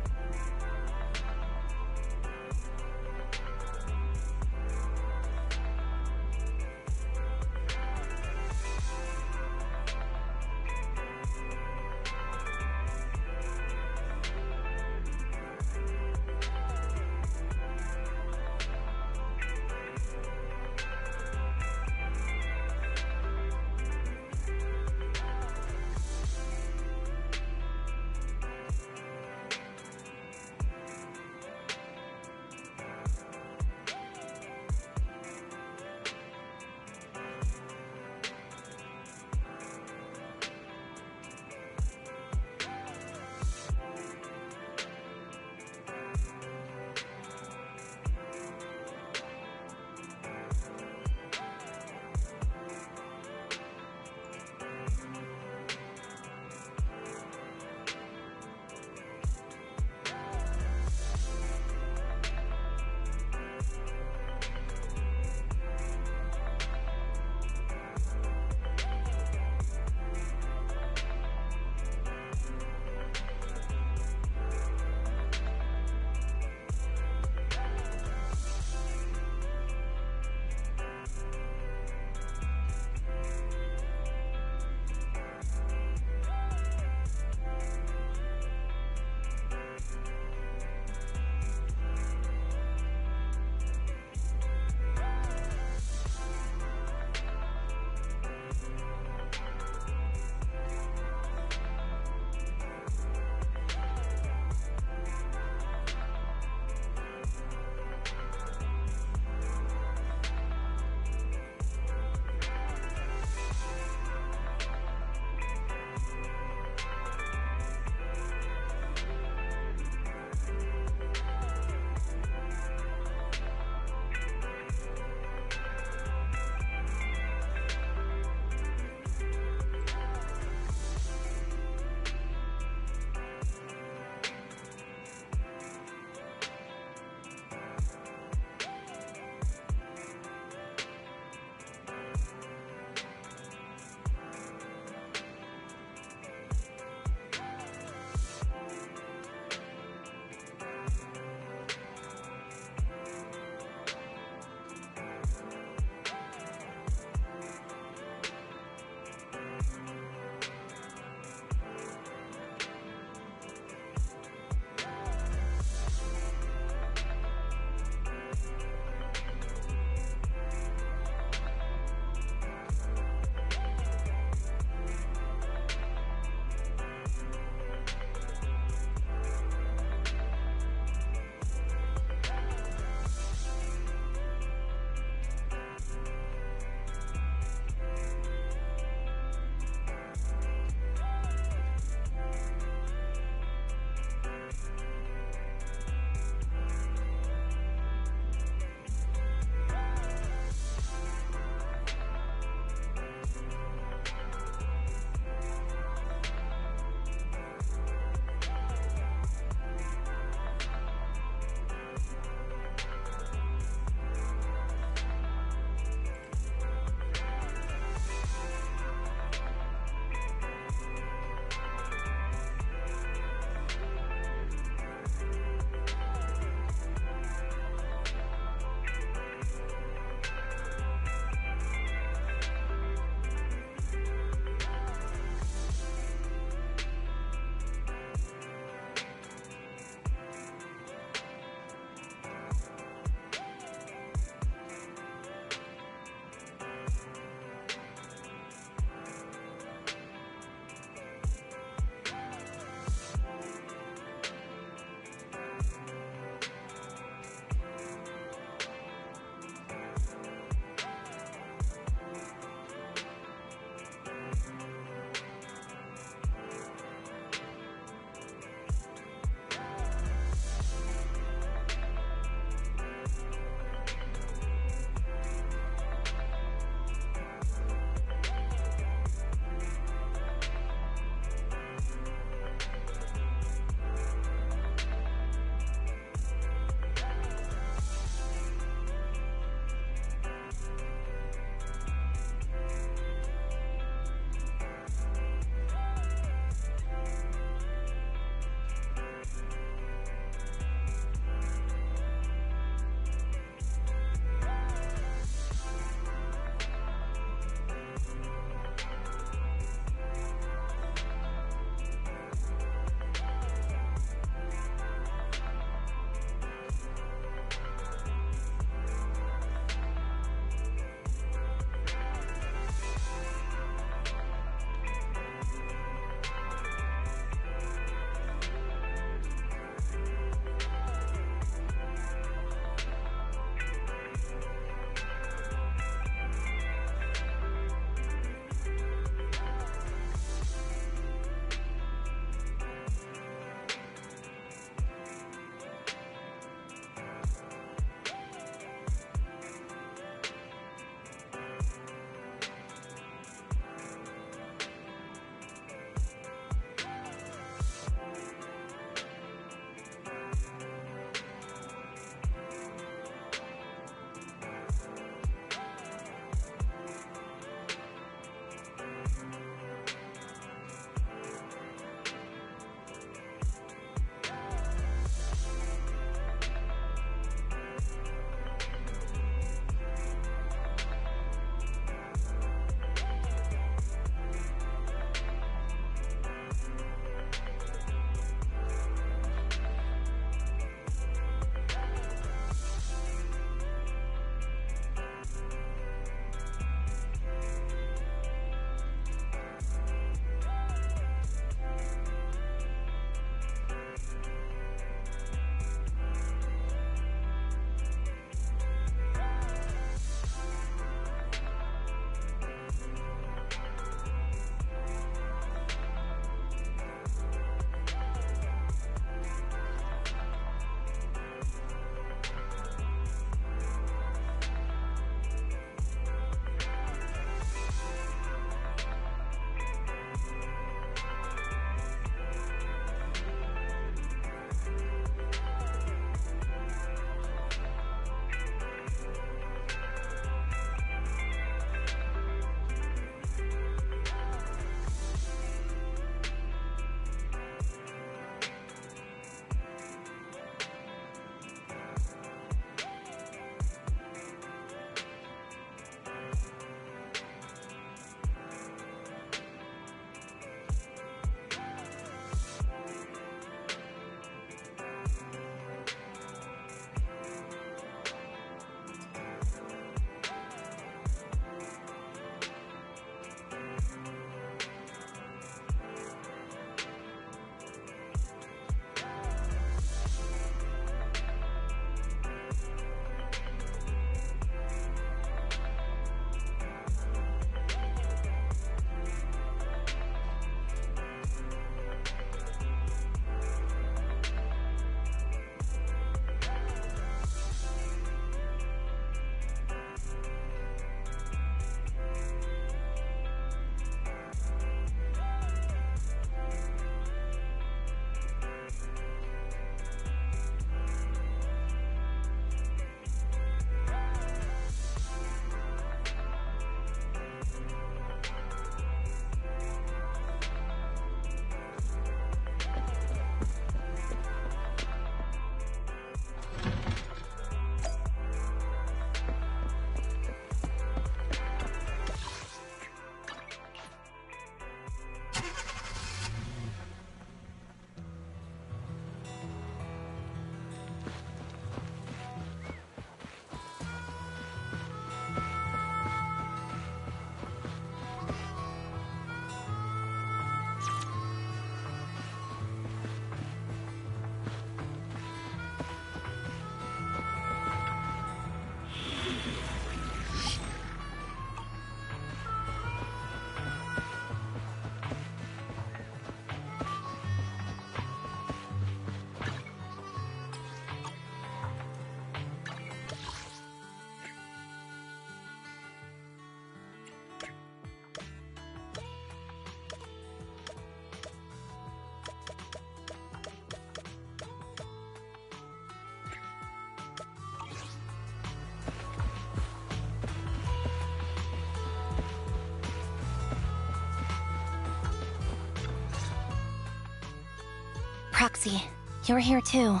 Proxy, you're here too.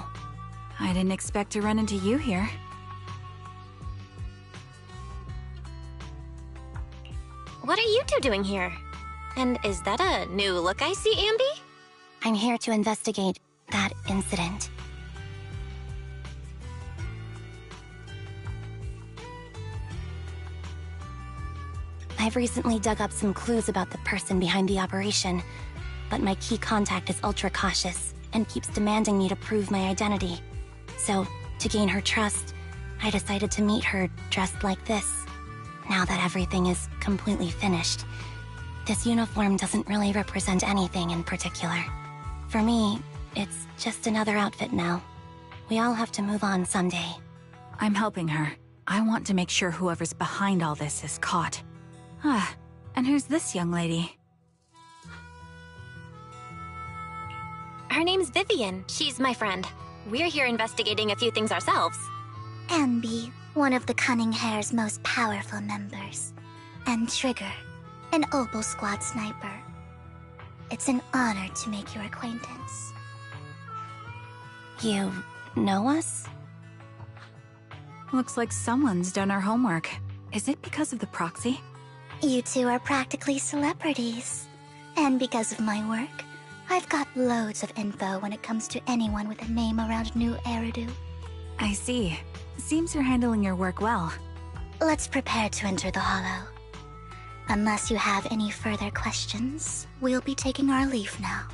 I didn't expect to run into you here. What are you two doing here? And is that a new look I see, Ambi? I'm here to investigate that incident. I've recently dug up some clues about the person behind the operation, but my key contact is ultra cautious and keeps demanding me to prove my identity. So, to gain her trust, I decided to meet her dressed like this. Now that everything is completely finished, this uniform doesn't really represent anything in particular. For me, it's just another outfit now. We all have to move on someday. I'm helping her. I want to make sure whoever's behind all this is caught. Ah, and who's this young lady? Her name's Vivian. She's my friend. We're here investigating a few things ourselves. Ambi, one of the Cunning Hair's most powerful members. And Trigger, an Opal Squad sniper. It's an honor to make your acquaintance. You know us? Looks like someone's done our homework. Is it because of the proxy? You two are practically celebrities. And because of my work, I've got loads of info when it comes to anyone with a name around New Eridu. I see. Seems you're handling your work well. Let's prepare to enter the Hollow. Unless you have any further questions, we'll be taking our leave now.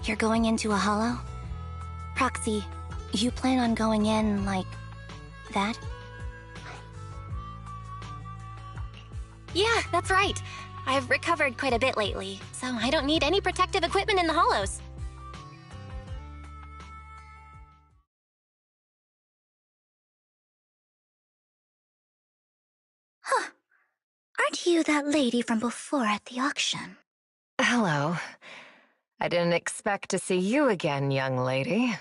You're going into a Hollow? Proxy, you plan on going in like that? Yeah, that's right. I've recovered quite a bit lately, so I don't need any protective equipment in the Hollows. Huh. Aren't you that lady from before at the auction? Hello. I didn't expect to see you again, young lady.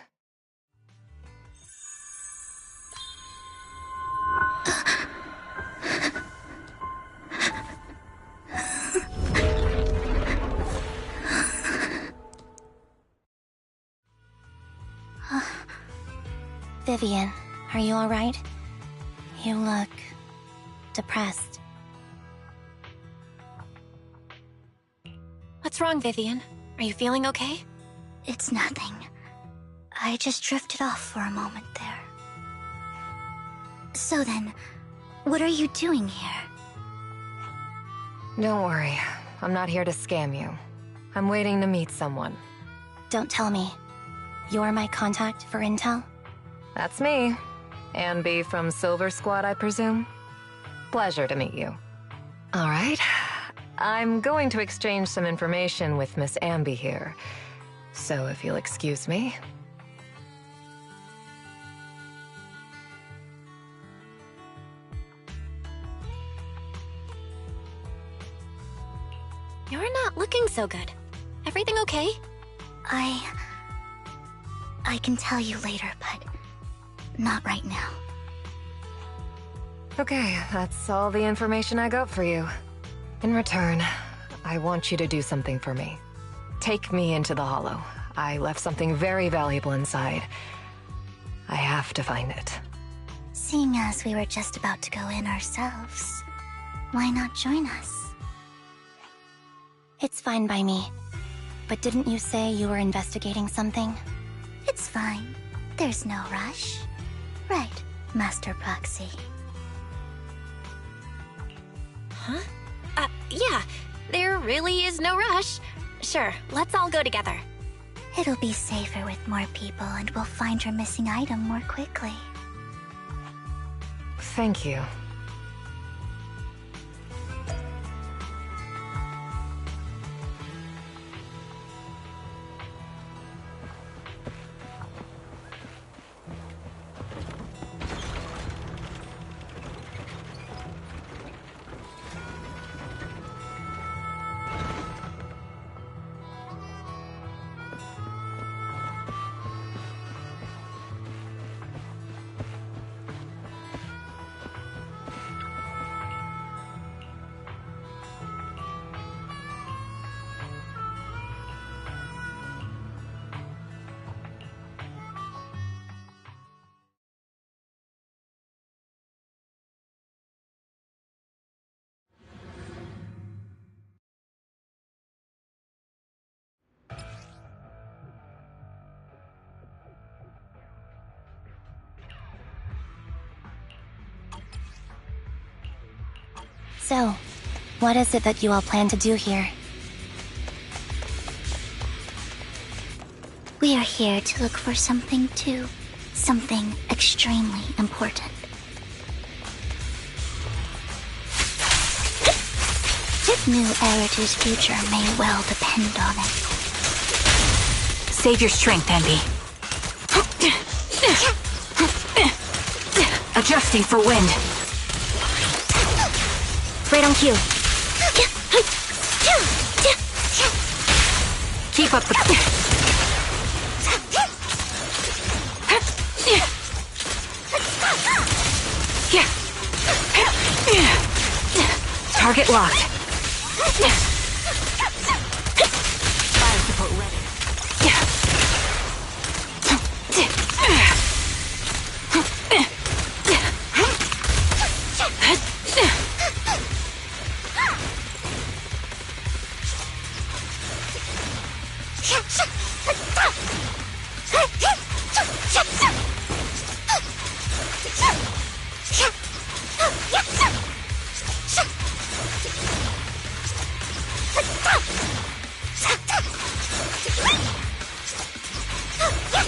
Vivian, are you alright? You look depressed. What's wrong, Vivian? Are you feeling okay? It's nothing. I just drifted off for a moment there. So then, what are you doing here? Don't worry. I'm not here to scam you. I'm waiting to meet someone. Don't tell me. You're my contact for intel? That's me. Ambi from Silver Squad, I presume? Pleasure to meet you. All right. I'm going to exchange some information with Miss Ambi here. So if you'll excuse me. You're not looking so good. Everything okay? I can tell you later, but not right now. Okay, that's all the information I got for you. In return, I want you to do something for me. Take me into the Hollow. I left something very valuable inside. I have to find it. Seeing as we were just about to go in ourselves, why not join us? It's fine by me. But didn't you say you were investigating something? It's fine. There's no rush. Right, Master Proxy. Huh? Yeah. There really is no rush. Sure, let's all go together. It'll be safer with more people, and we'll find your missing item more quickly. Thank you. So, what is it that you all plan to do here? We are here to look for something too. Something extremely important. New Eridu's future may well depend on it. Save your strength, Envy. Adjusting for wind. Right on cue. Keep up the... Target locked. Fire support ready.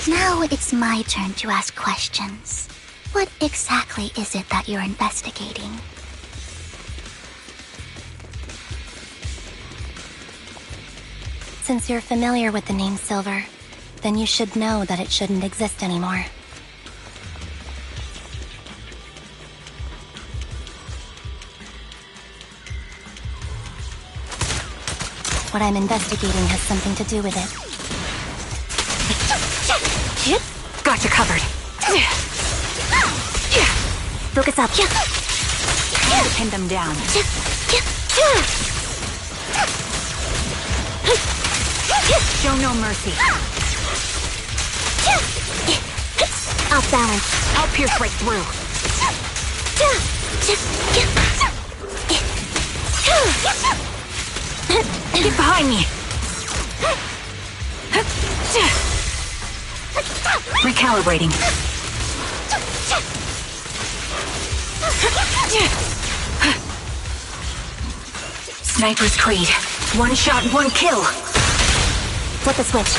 Now it's my turn to ask questions. What exactly is it that you're investigating? Since you're familiar with the name Silver, then you should know that it shouldn't exist anymore. What I'm investigating has something to do with it. Gotcha covered. Focus up. Time to pin them down. Show no mercy. Off balance. I'll pierce right through. Get behind me. Recalibrating. Sniper's Creed. One shot, one kill. Flip the switch.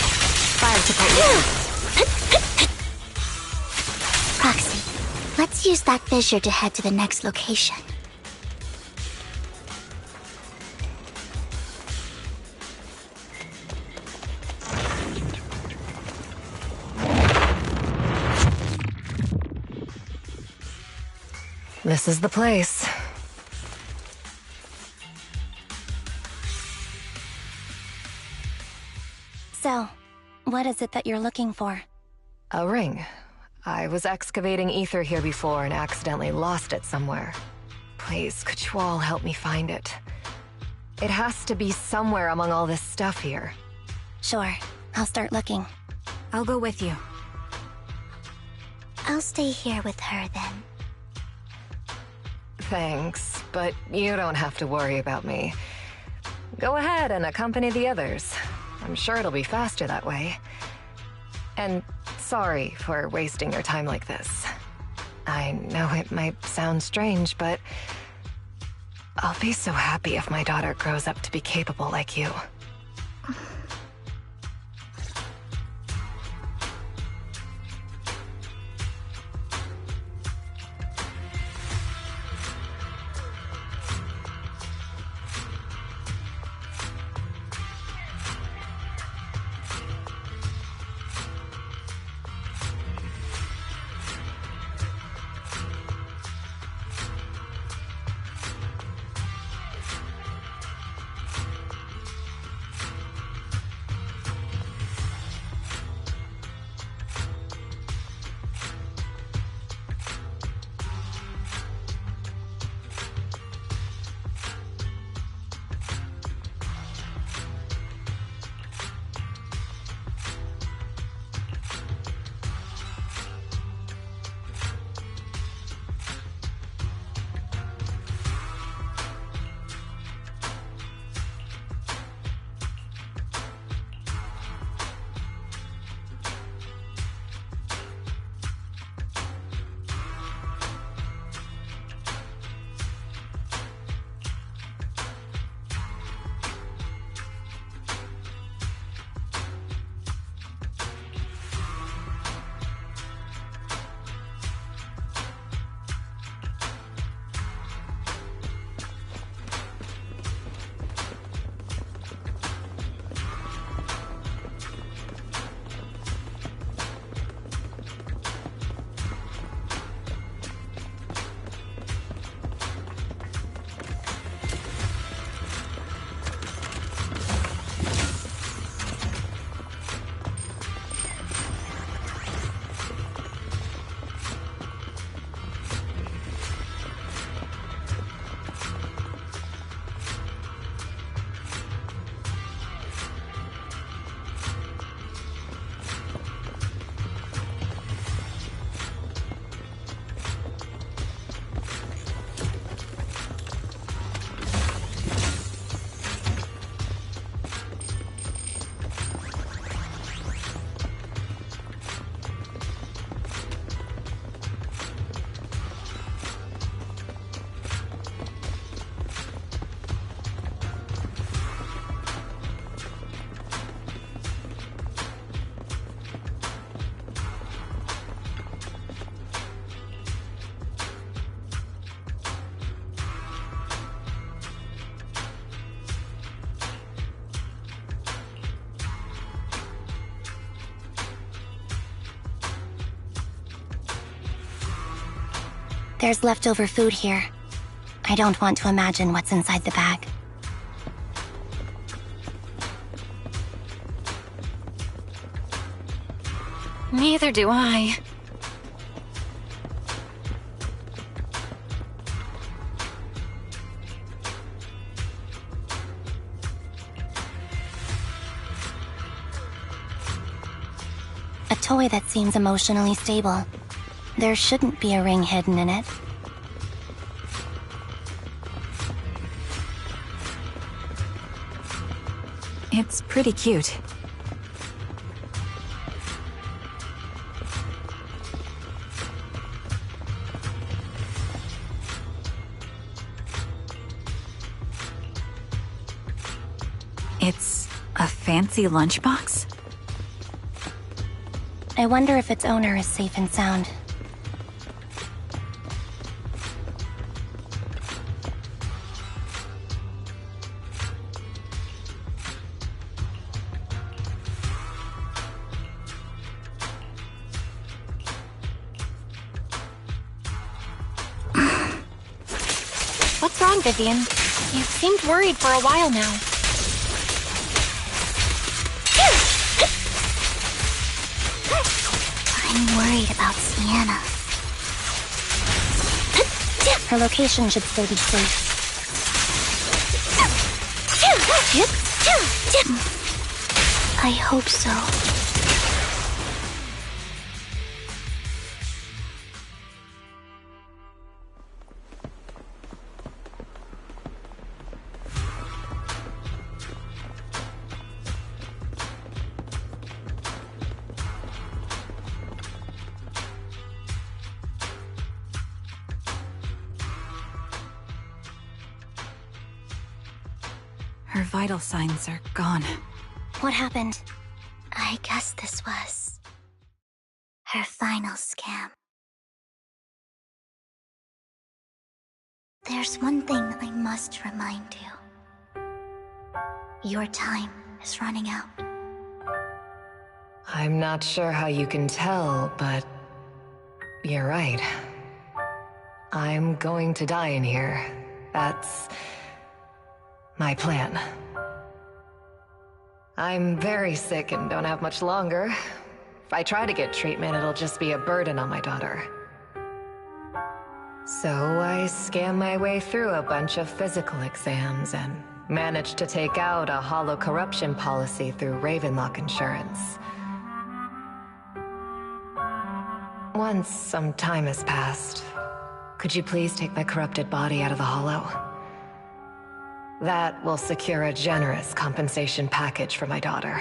Fire support. Proxy, let's use that fissure to head to the next location. This is the place. So, what is it that you're looking for? A ring. I was excavating ether here before and accidentally lost it somewhere. Please, could you all help me find it? It has to be somewhere among all this stuff here. Sure, I'll start looking. I'll go with you. I'll stay here with her then. Thanks, but you don't have to worry about me. Go ahead and accompany the others. I'm sure it'll be faster that way. And sorry for wasting your time like this. I know it might sound strange, but I'll be so happy if my daughter grows up to be capable like you. There's leftover food here. I don't want to imagine what's inside the bag. Neither do I. A toy that seems emotionally stable. There shouldn't be a ring hidden in it. It's pretty cute. It's a fancy lunchbox? I wonder if its owner is safe and sound. What's wrong, Vivian? You seemed worried for a while now. I'm worried about Sienna. Her location should still be safe. I hope so. Her vital signs are gone. What happened? I guess this was her final scam. There's one thing I must remind you. Your time is running out. I'm not sure how you can tell, but you're right. I'm going to die in here. That's my plan. I'm very sick and don't have much longer. If I try to get treatment, it'll just be a burden on my daughter. So I scam my way through a bunch of physical exams and managed to take out a hollow corruption policy through Ravenlock Insurance. Once some time has passed, could you please take my corrupted body out of the hollow? That will secure a generous compensation package for my daughter.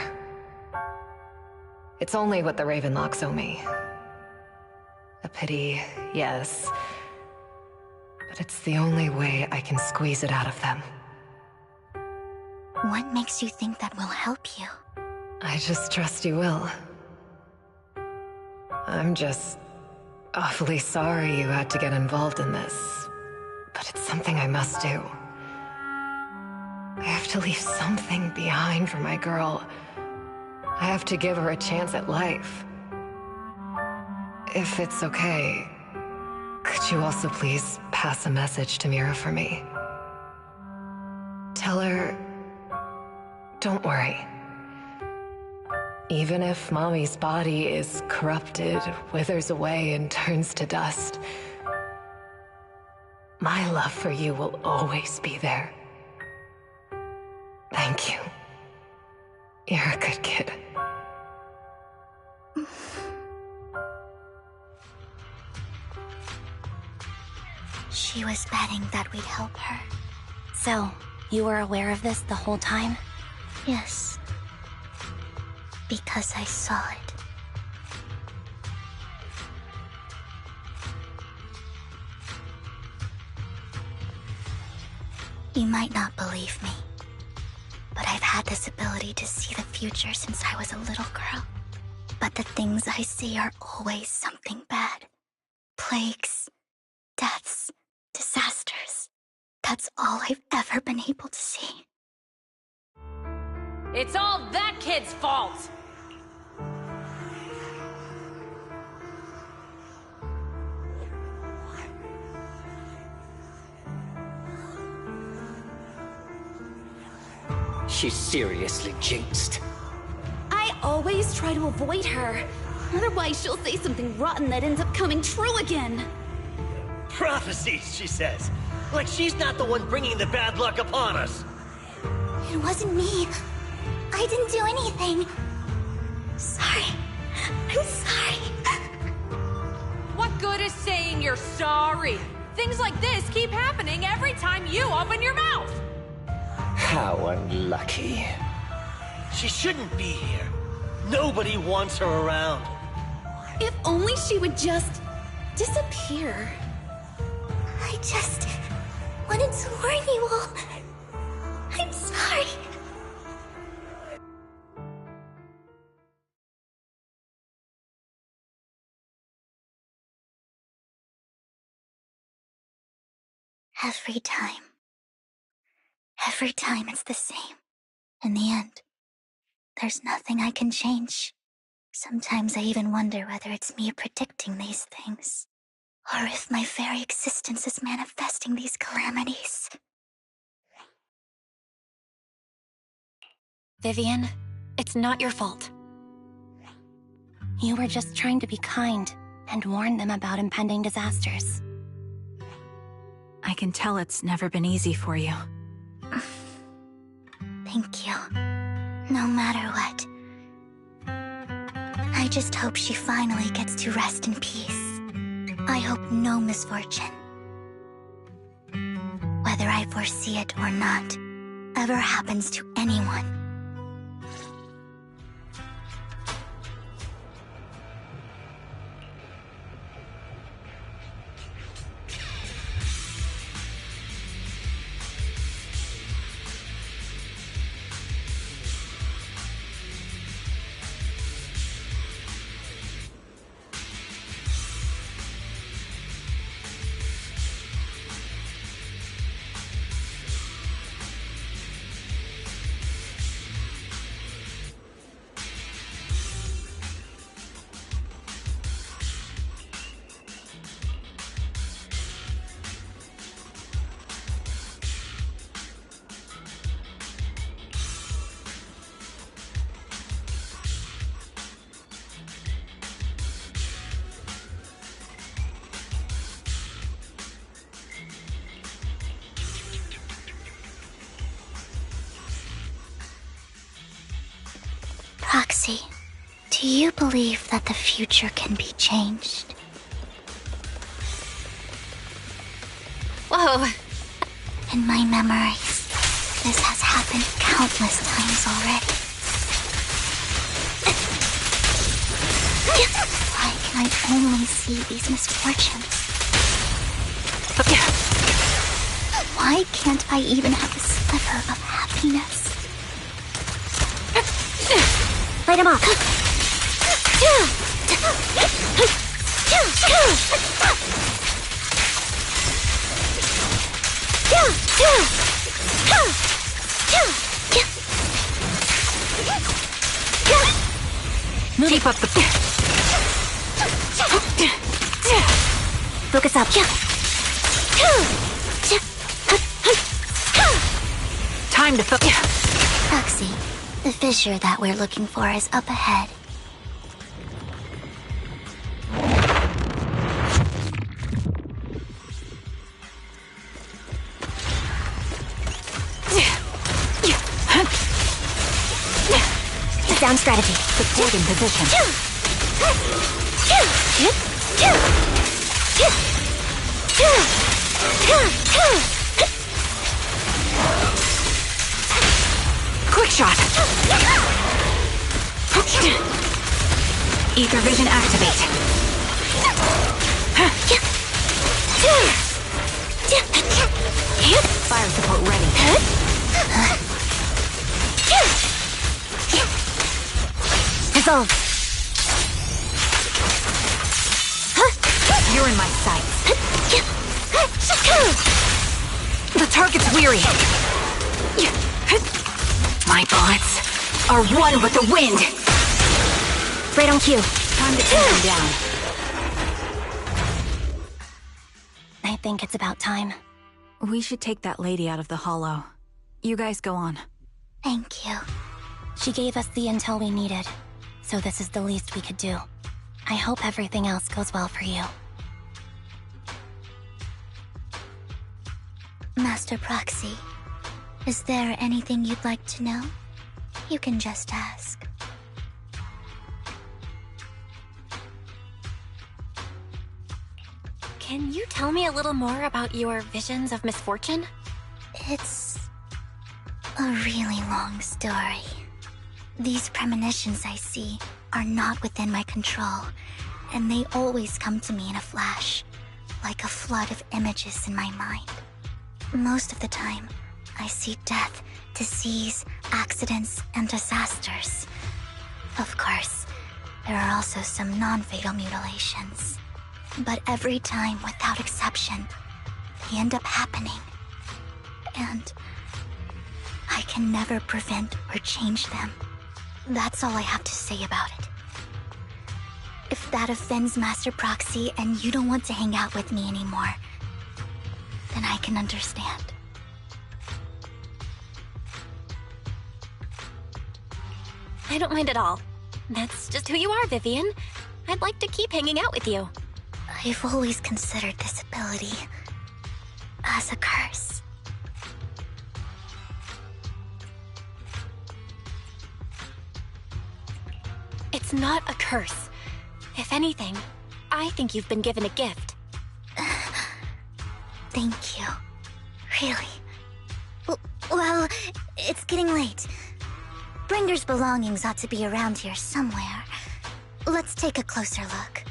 It's only what the Ravenlocks owe me. A pity, yes. But it's the only way I can squeeze it out of them. What makes you think that will help you? I just trust you will. I'm just awfully sorry you had to get involved in this. But it's something I must do. I have to leave something behind for my girl. I have to give her a chance at life. If it's okay, could you also please pass a message to Mira for me? Tell her, don't worry. Even if Mommy's body is corrupted, withers away, and turns to dust, my love for you will always be there. Thank you. You're a good kid. She was betting that we'd help her. So, you were aware of this the whole time? Yes. Because I saw it. You might not believe me, but I've had this ability to see the future since I was a little girl. But the things I see are always something bad. Plagues, deaths, disasters. That's all I've ever been able to see. It's all that kid's fault! She's seriously jinxed. I always try to avoid her. Otherwise, she'll say something rotten that ends up coming true again. Prophecies, she says. Like she's not the one bringing the bad luck upon us. It wasn't me. I didn't do anything. Sorry. I'm sorry. What good is saying you're sorry? Things like this keep happening every time you open your mouth. How unlucky. She shouldn't be here. Nobody wants her around. If only she would just disappear. I just wanted to warn you all. I'm sorry. Every time it's the same. In the end, there's nothing I can change. Sometimes I even wonder whether it's me predicting these things, or if my very existence is manifesting these calamities. Vivian, it's not your fault. You were just trying to be kind and warn them about impending disasters. I can tell it's never been easy for you. Thank you. No matter what. I just hope she finally gets to rest in peace. I hope no misfortune, whether I foresee it or not, ever happens to anyone. Roxy, do you believe that the future can be changed? Whoa. In my memories, this has happened countless times already. Why can I only see these misfortunes? Why can't I even have a sliver of happiness? Light him up! Keep up the... Focus up. Time to focus. Roxy, the fissure that we're looking for is up ahead. Down strategy. Supporting position. Quick shot. Ether vision activate. Fire support ready. Dissolve. You're in my sights. The target's weary. My bullets are one with the wind. Right on cue. Time to take them down. I think it's about time. We should take that lady out of the hollow. You guys go on. Thank you. She gave us the intel we needed, so this is the least we could do. I hope everything else goes well for you. Master Proxy, is there anything you'd like to know? You can just ask. Can you tell me a little more about your visions of misfortune? It's a really long story. These premonitions I see are not within my control, and they always come to me in a flash, like a flood of images in my mind. Most of the time, I see death, disease, accidents, and disasters. Of course, there are also some non-fatal mutilations. But every time, without exception, they end up happening. And I can never prevent or change them. That's all I have to say about it. If that offends Master Proxy and you don't want to hang out with me anymore, then I can understand. I don't mind at all. That's just who you are, Vivian. I'd like to keep hanging out with you. I've always considered this ability as a curse. It's not a curse. If anything, I think you've been given a gift. Thank you. Really. Well, it's getting late. Bringer's belongings ought to be around here somewhere. Let's take a closer look.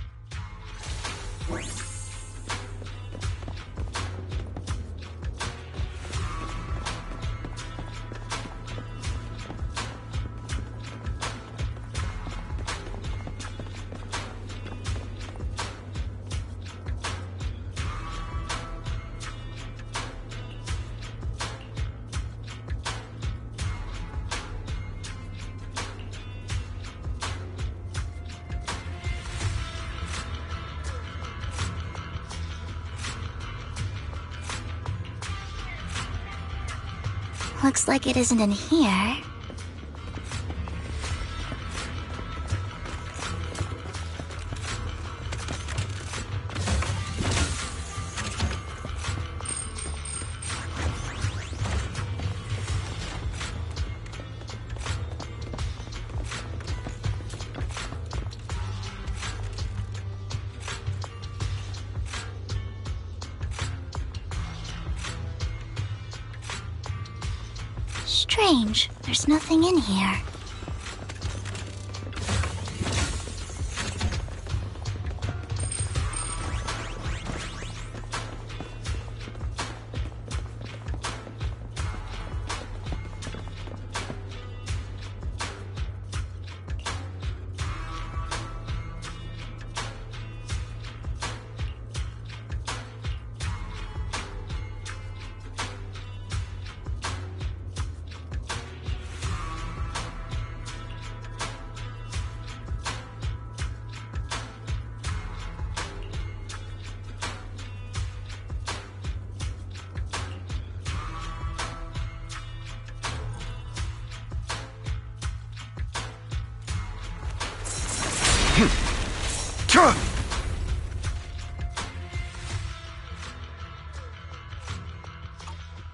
Looks like it isn't in here. Strange, there's nothing in here.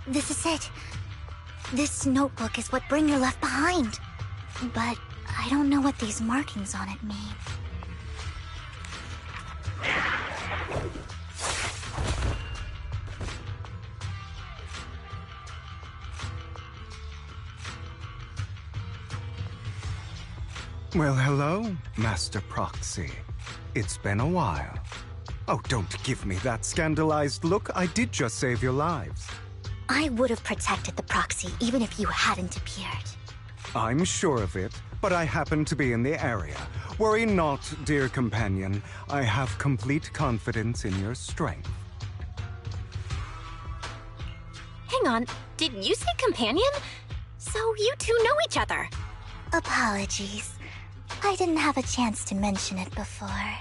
This is it. This notebook is what Bringer left behind. But I don't know what these markings on it mean. Well, hello, Master Proxy. It's been a while. Oh, don't give me that scandalized look. I did just save your lives. I would have protected the Proxy even if you hadn't appeared. I'm sure of it, but I happen to be in the area. Worry not, dear companion. I have complete confidence in your strength. Hang on, did you say companion? So you two know each other? Apologies. I didn't have a chance to mention it before.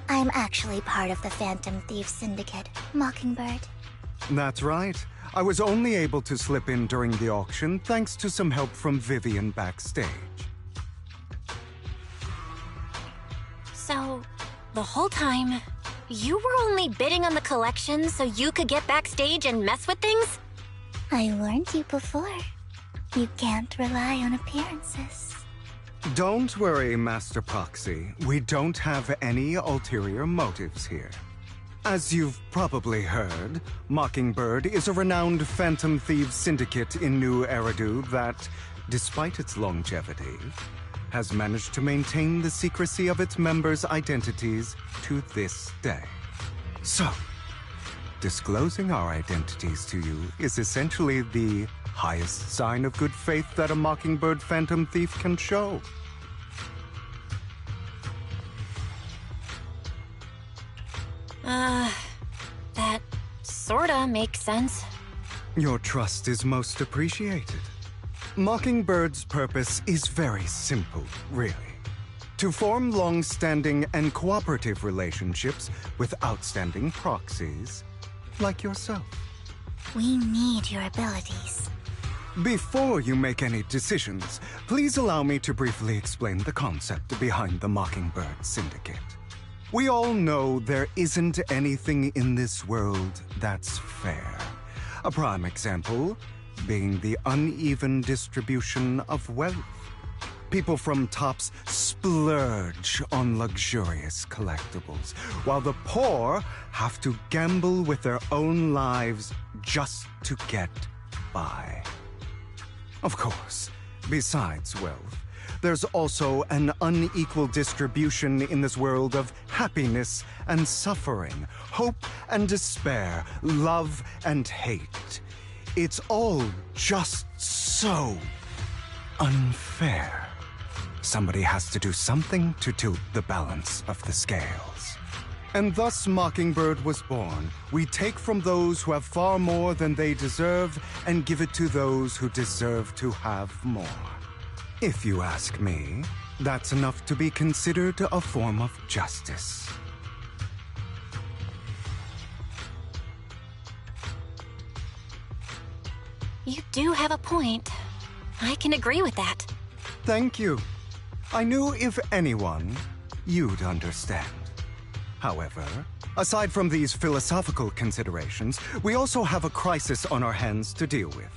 I'm actually part of the Phantom Thief Syndicate, Mockingbird. That's right. I was only able to slip in during the auction thanks to some help from Vivian backstage. So, the whole time, you were only bidding on the collection so you could get backstage and mess with things? I warned you before. You can't rely on appearances. Don't worry, Master Proxy. We don't have any ulterior motives here. As you've probably heard, Mockingbird is a renowned Phantom Thieves syndicate in New Eridu that, despite its longevity, has managed to maintain the secrecy of its members' identities to this day. So, disclosing our identities to you is essentially the highest sign of good faith that a Mockingbird Phantom Thief can show. That sorta makes sense. Your trust is most appreciated. Mockingbird's purpose is very simple, really. To form long-standing and cooperative relationships with outstanding proxies like yourself. We need your abilities. Before you make any decisions, please allow me to briefly explain the concept behind the Mockingbird Syndicate. We all know there isn't anything in this world that's fair. A prime example being the uneven distribution of wealth. People from tops splurge on luxurious collectibles, while the poor have to gamble with their own lives just to get by. Of course, besides wealth, there's also an unequal distribution in this world of happiness and suffering, hope and despair, love and hate. It's all just so unfair. Somebody has to do something to tilt the balance of the scales. And thus Mockingbird was born. We take from those who have far more than they deserve and give it to those who deserve to have more. If you ask me, that's enough to be considered a form of justice. You do have a point. I can agree with that. Thank you. I knew if anyone, you'd understand. However, aside from these philosophical considerations, we also have a crisis on our hands to deal with.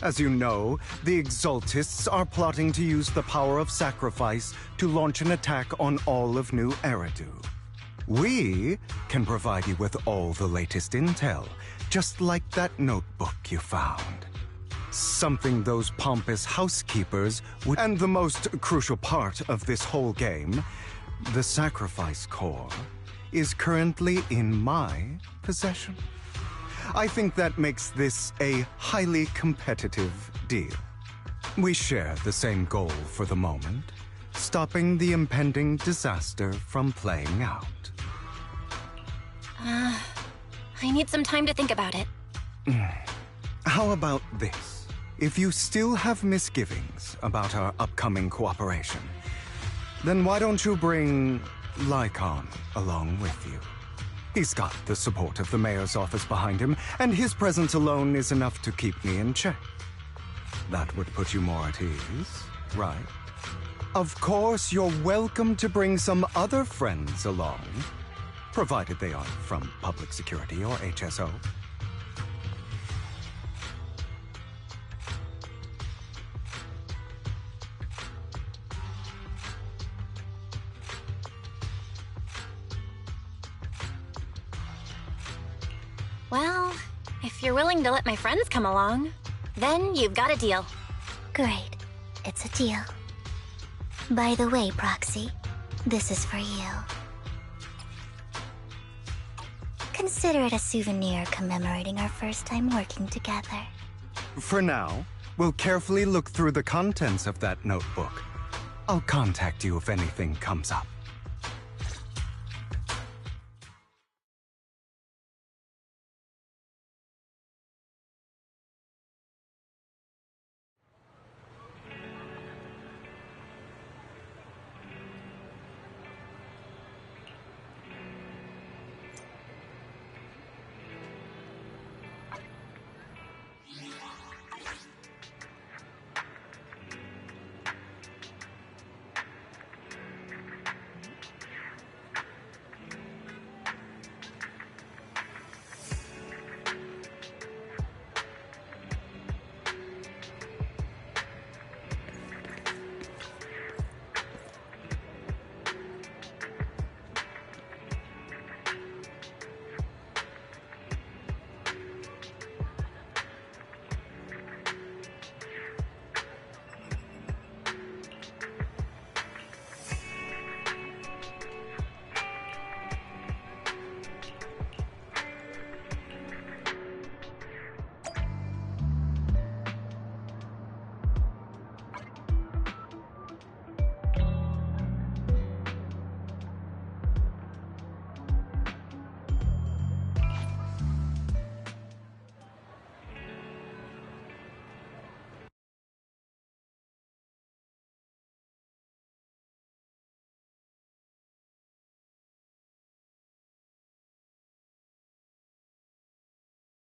As you know, the Exaltists are plotting to use the power of sacrifice to launch an attack on all of New Eridu. We can provide you with all the latest intel, just like that notebook you found. Something those pompous housekeepers would... And the most crucial part of this whole game, the sacrifice core, is currently in my possession. I think that makes this a highly competitive deal. We share the same goal for the moment, stopping the impending disaster from playing out. I need some time to think about it. How about this? If you still have misgivings about our upcoming cooperation, then why don't you bring Lycon along with you? He's got the support of the mayor's office behind him, and his presence alone is enough to keep me in check. That would put you more at ease, right? Of course, you're welcome to bring some other friends along, provided they aren't from public security or HSO. Well, if you're willing to let my friends come along, then you've got a deal. Great. It's a deal. By the way, Proxy, this is for you. Consider it a souvenir commemorating our first time working together. For now, we'll carefully look through the contents of that notebook. I'll contact you if anything comes up.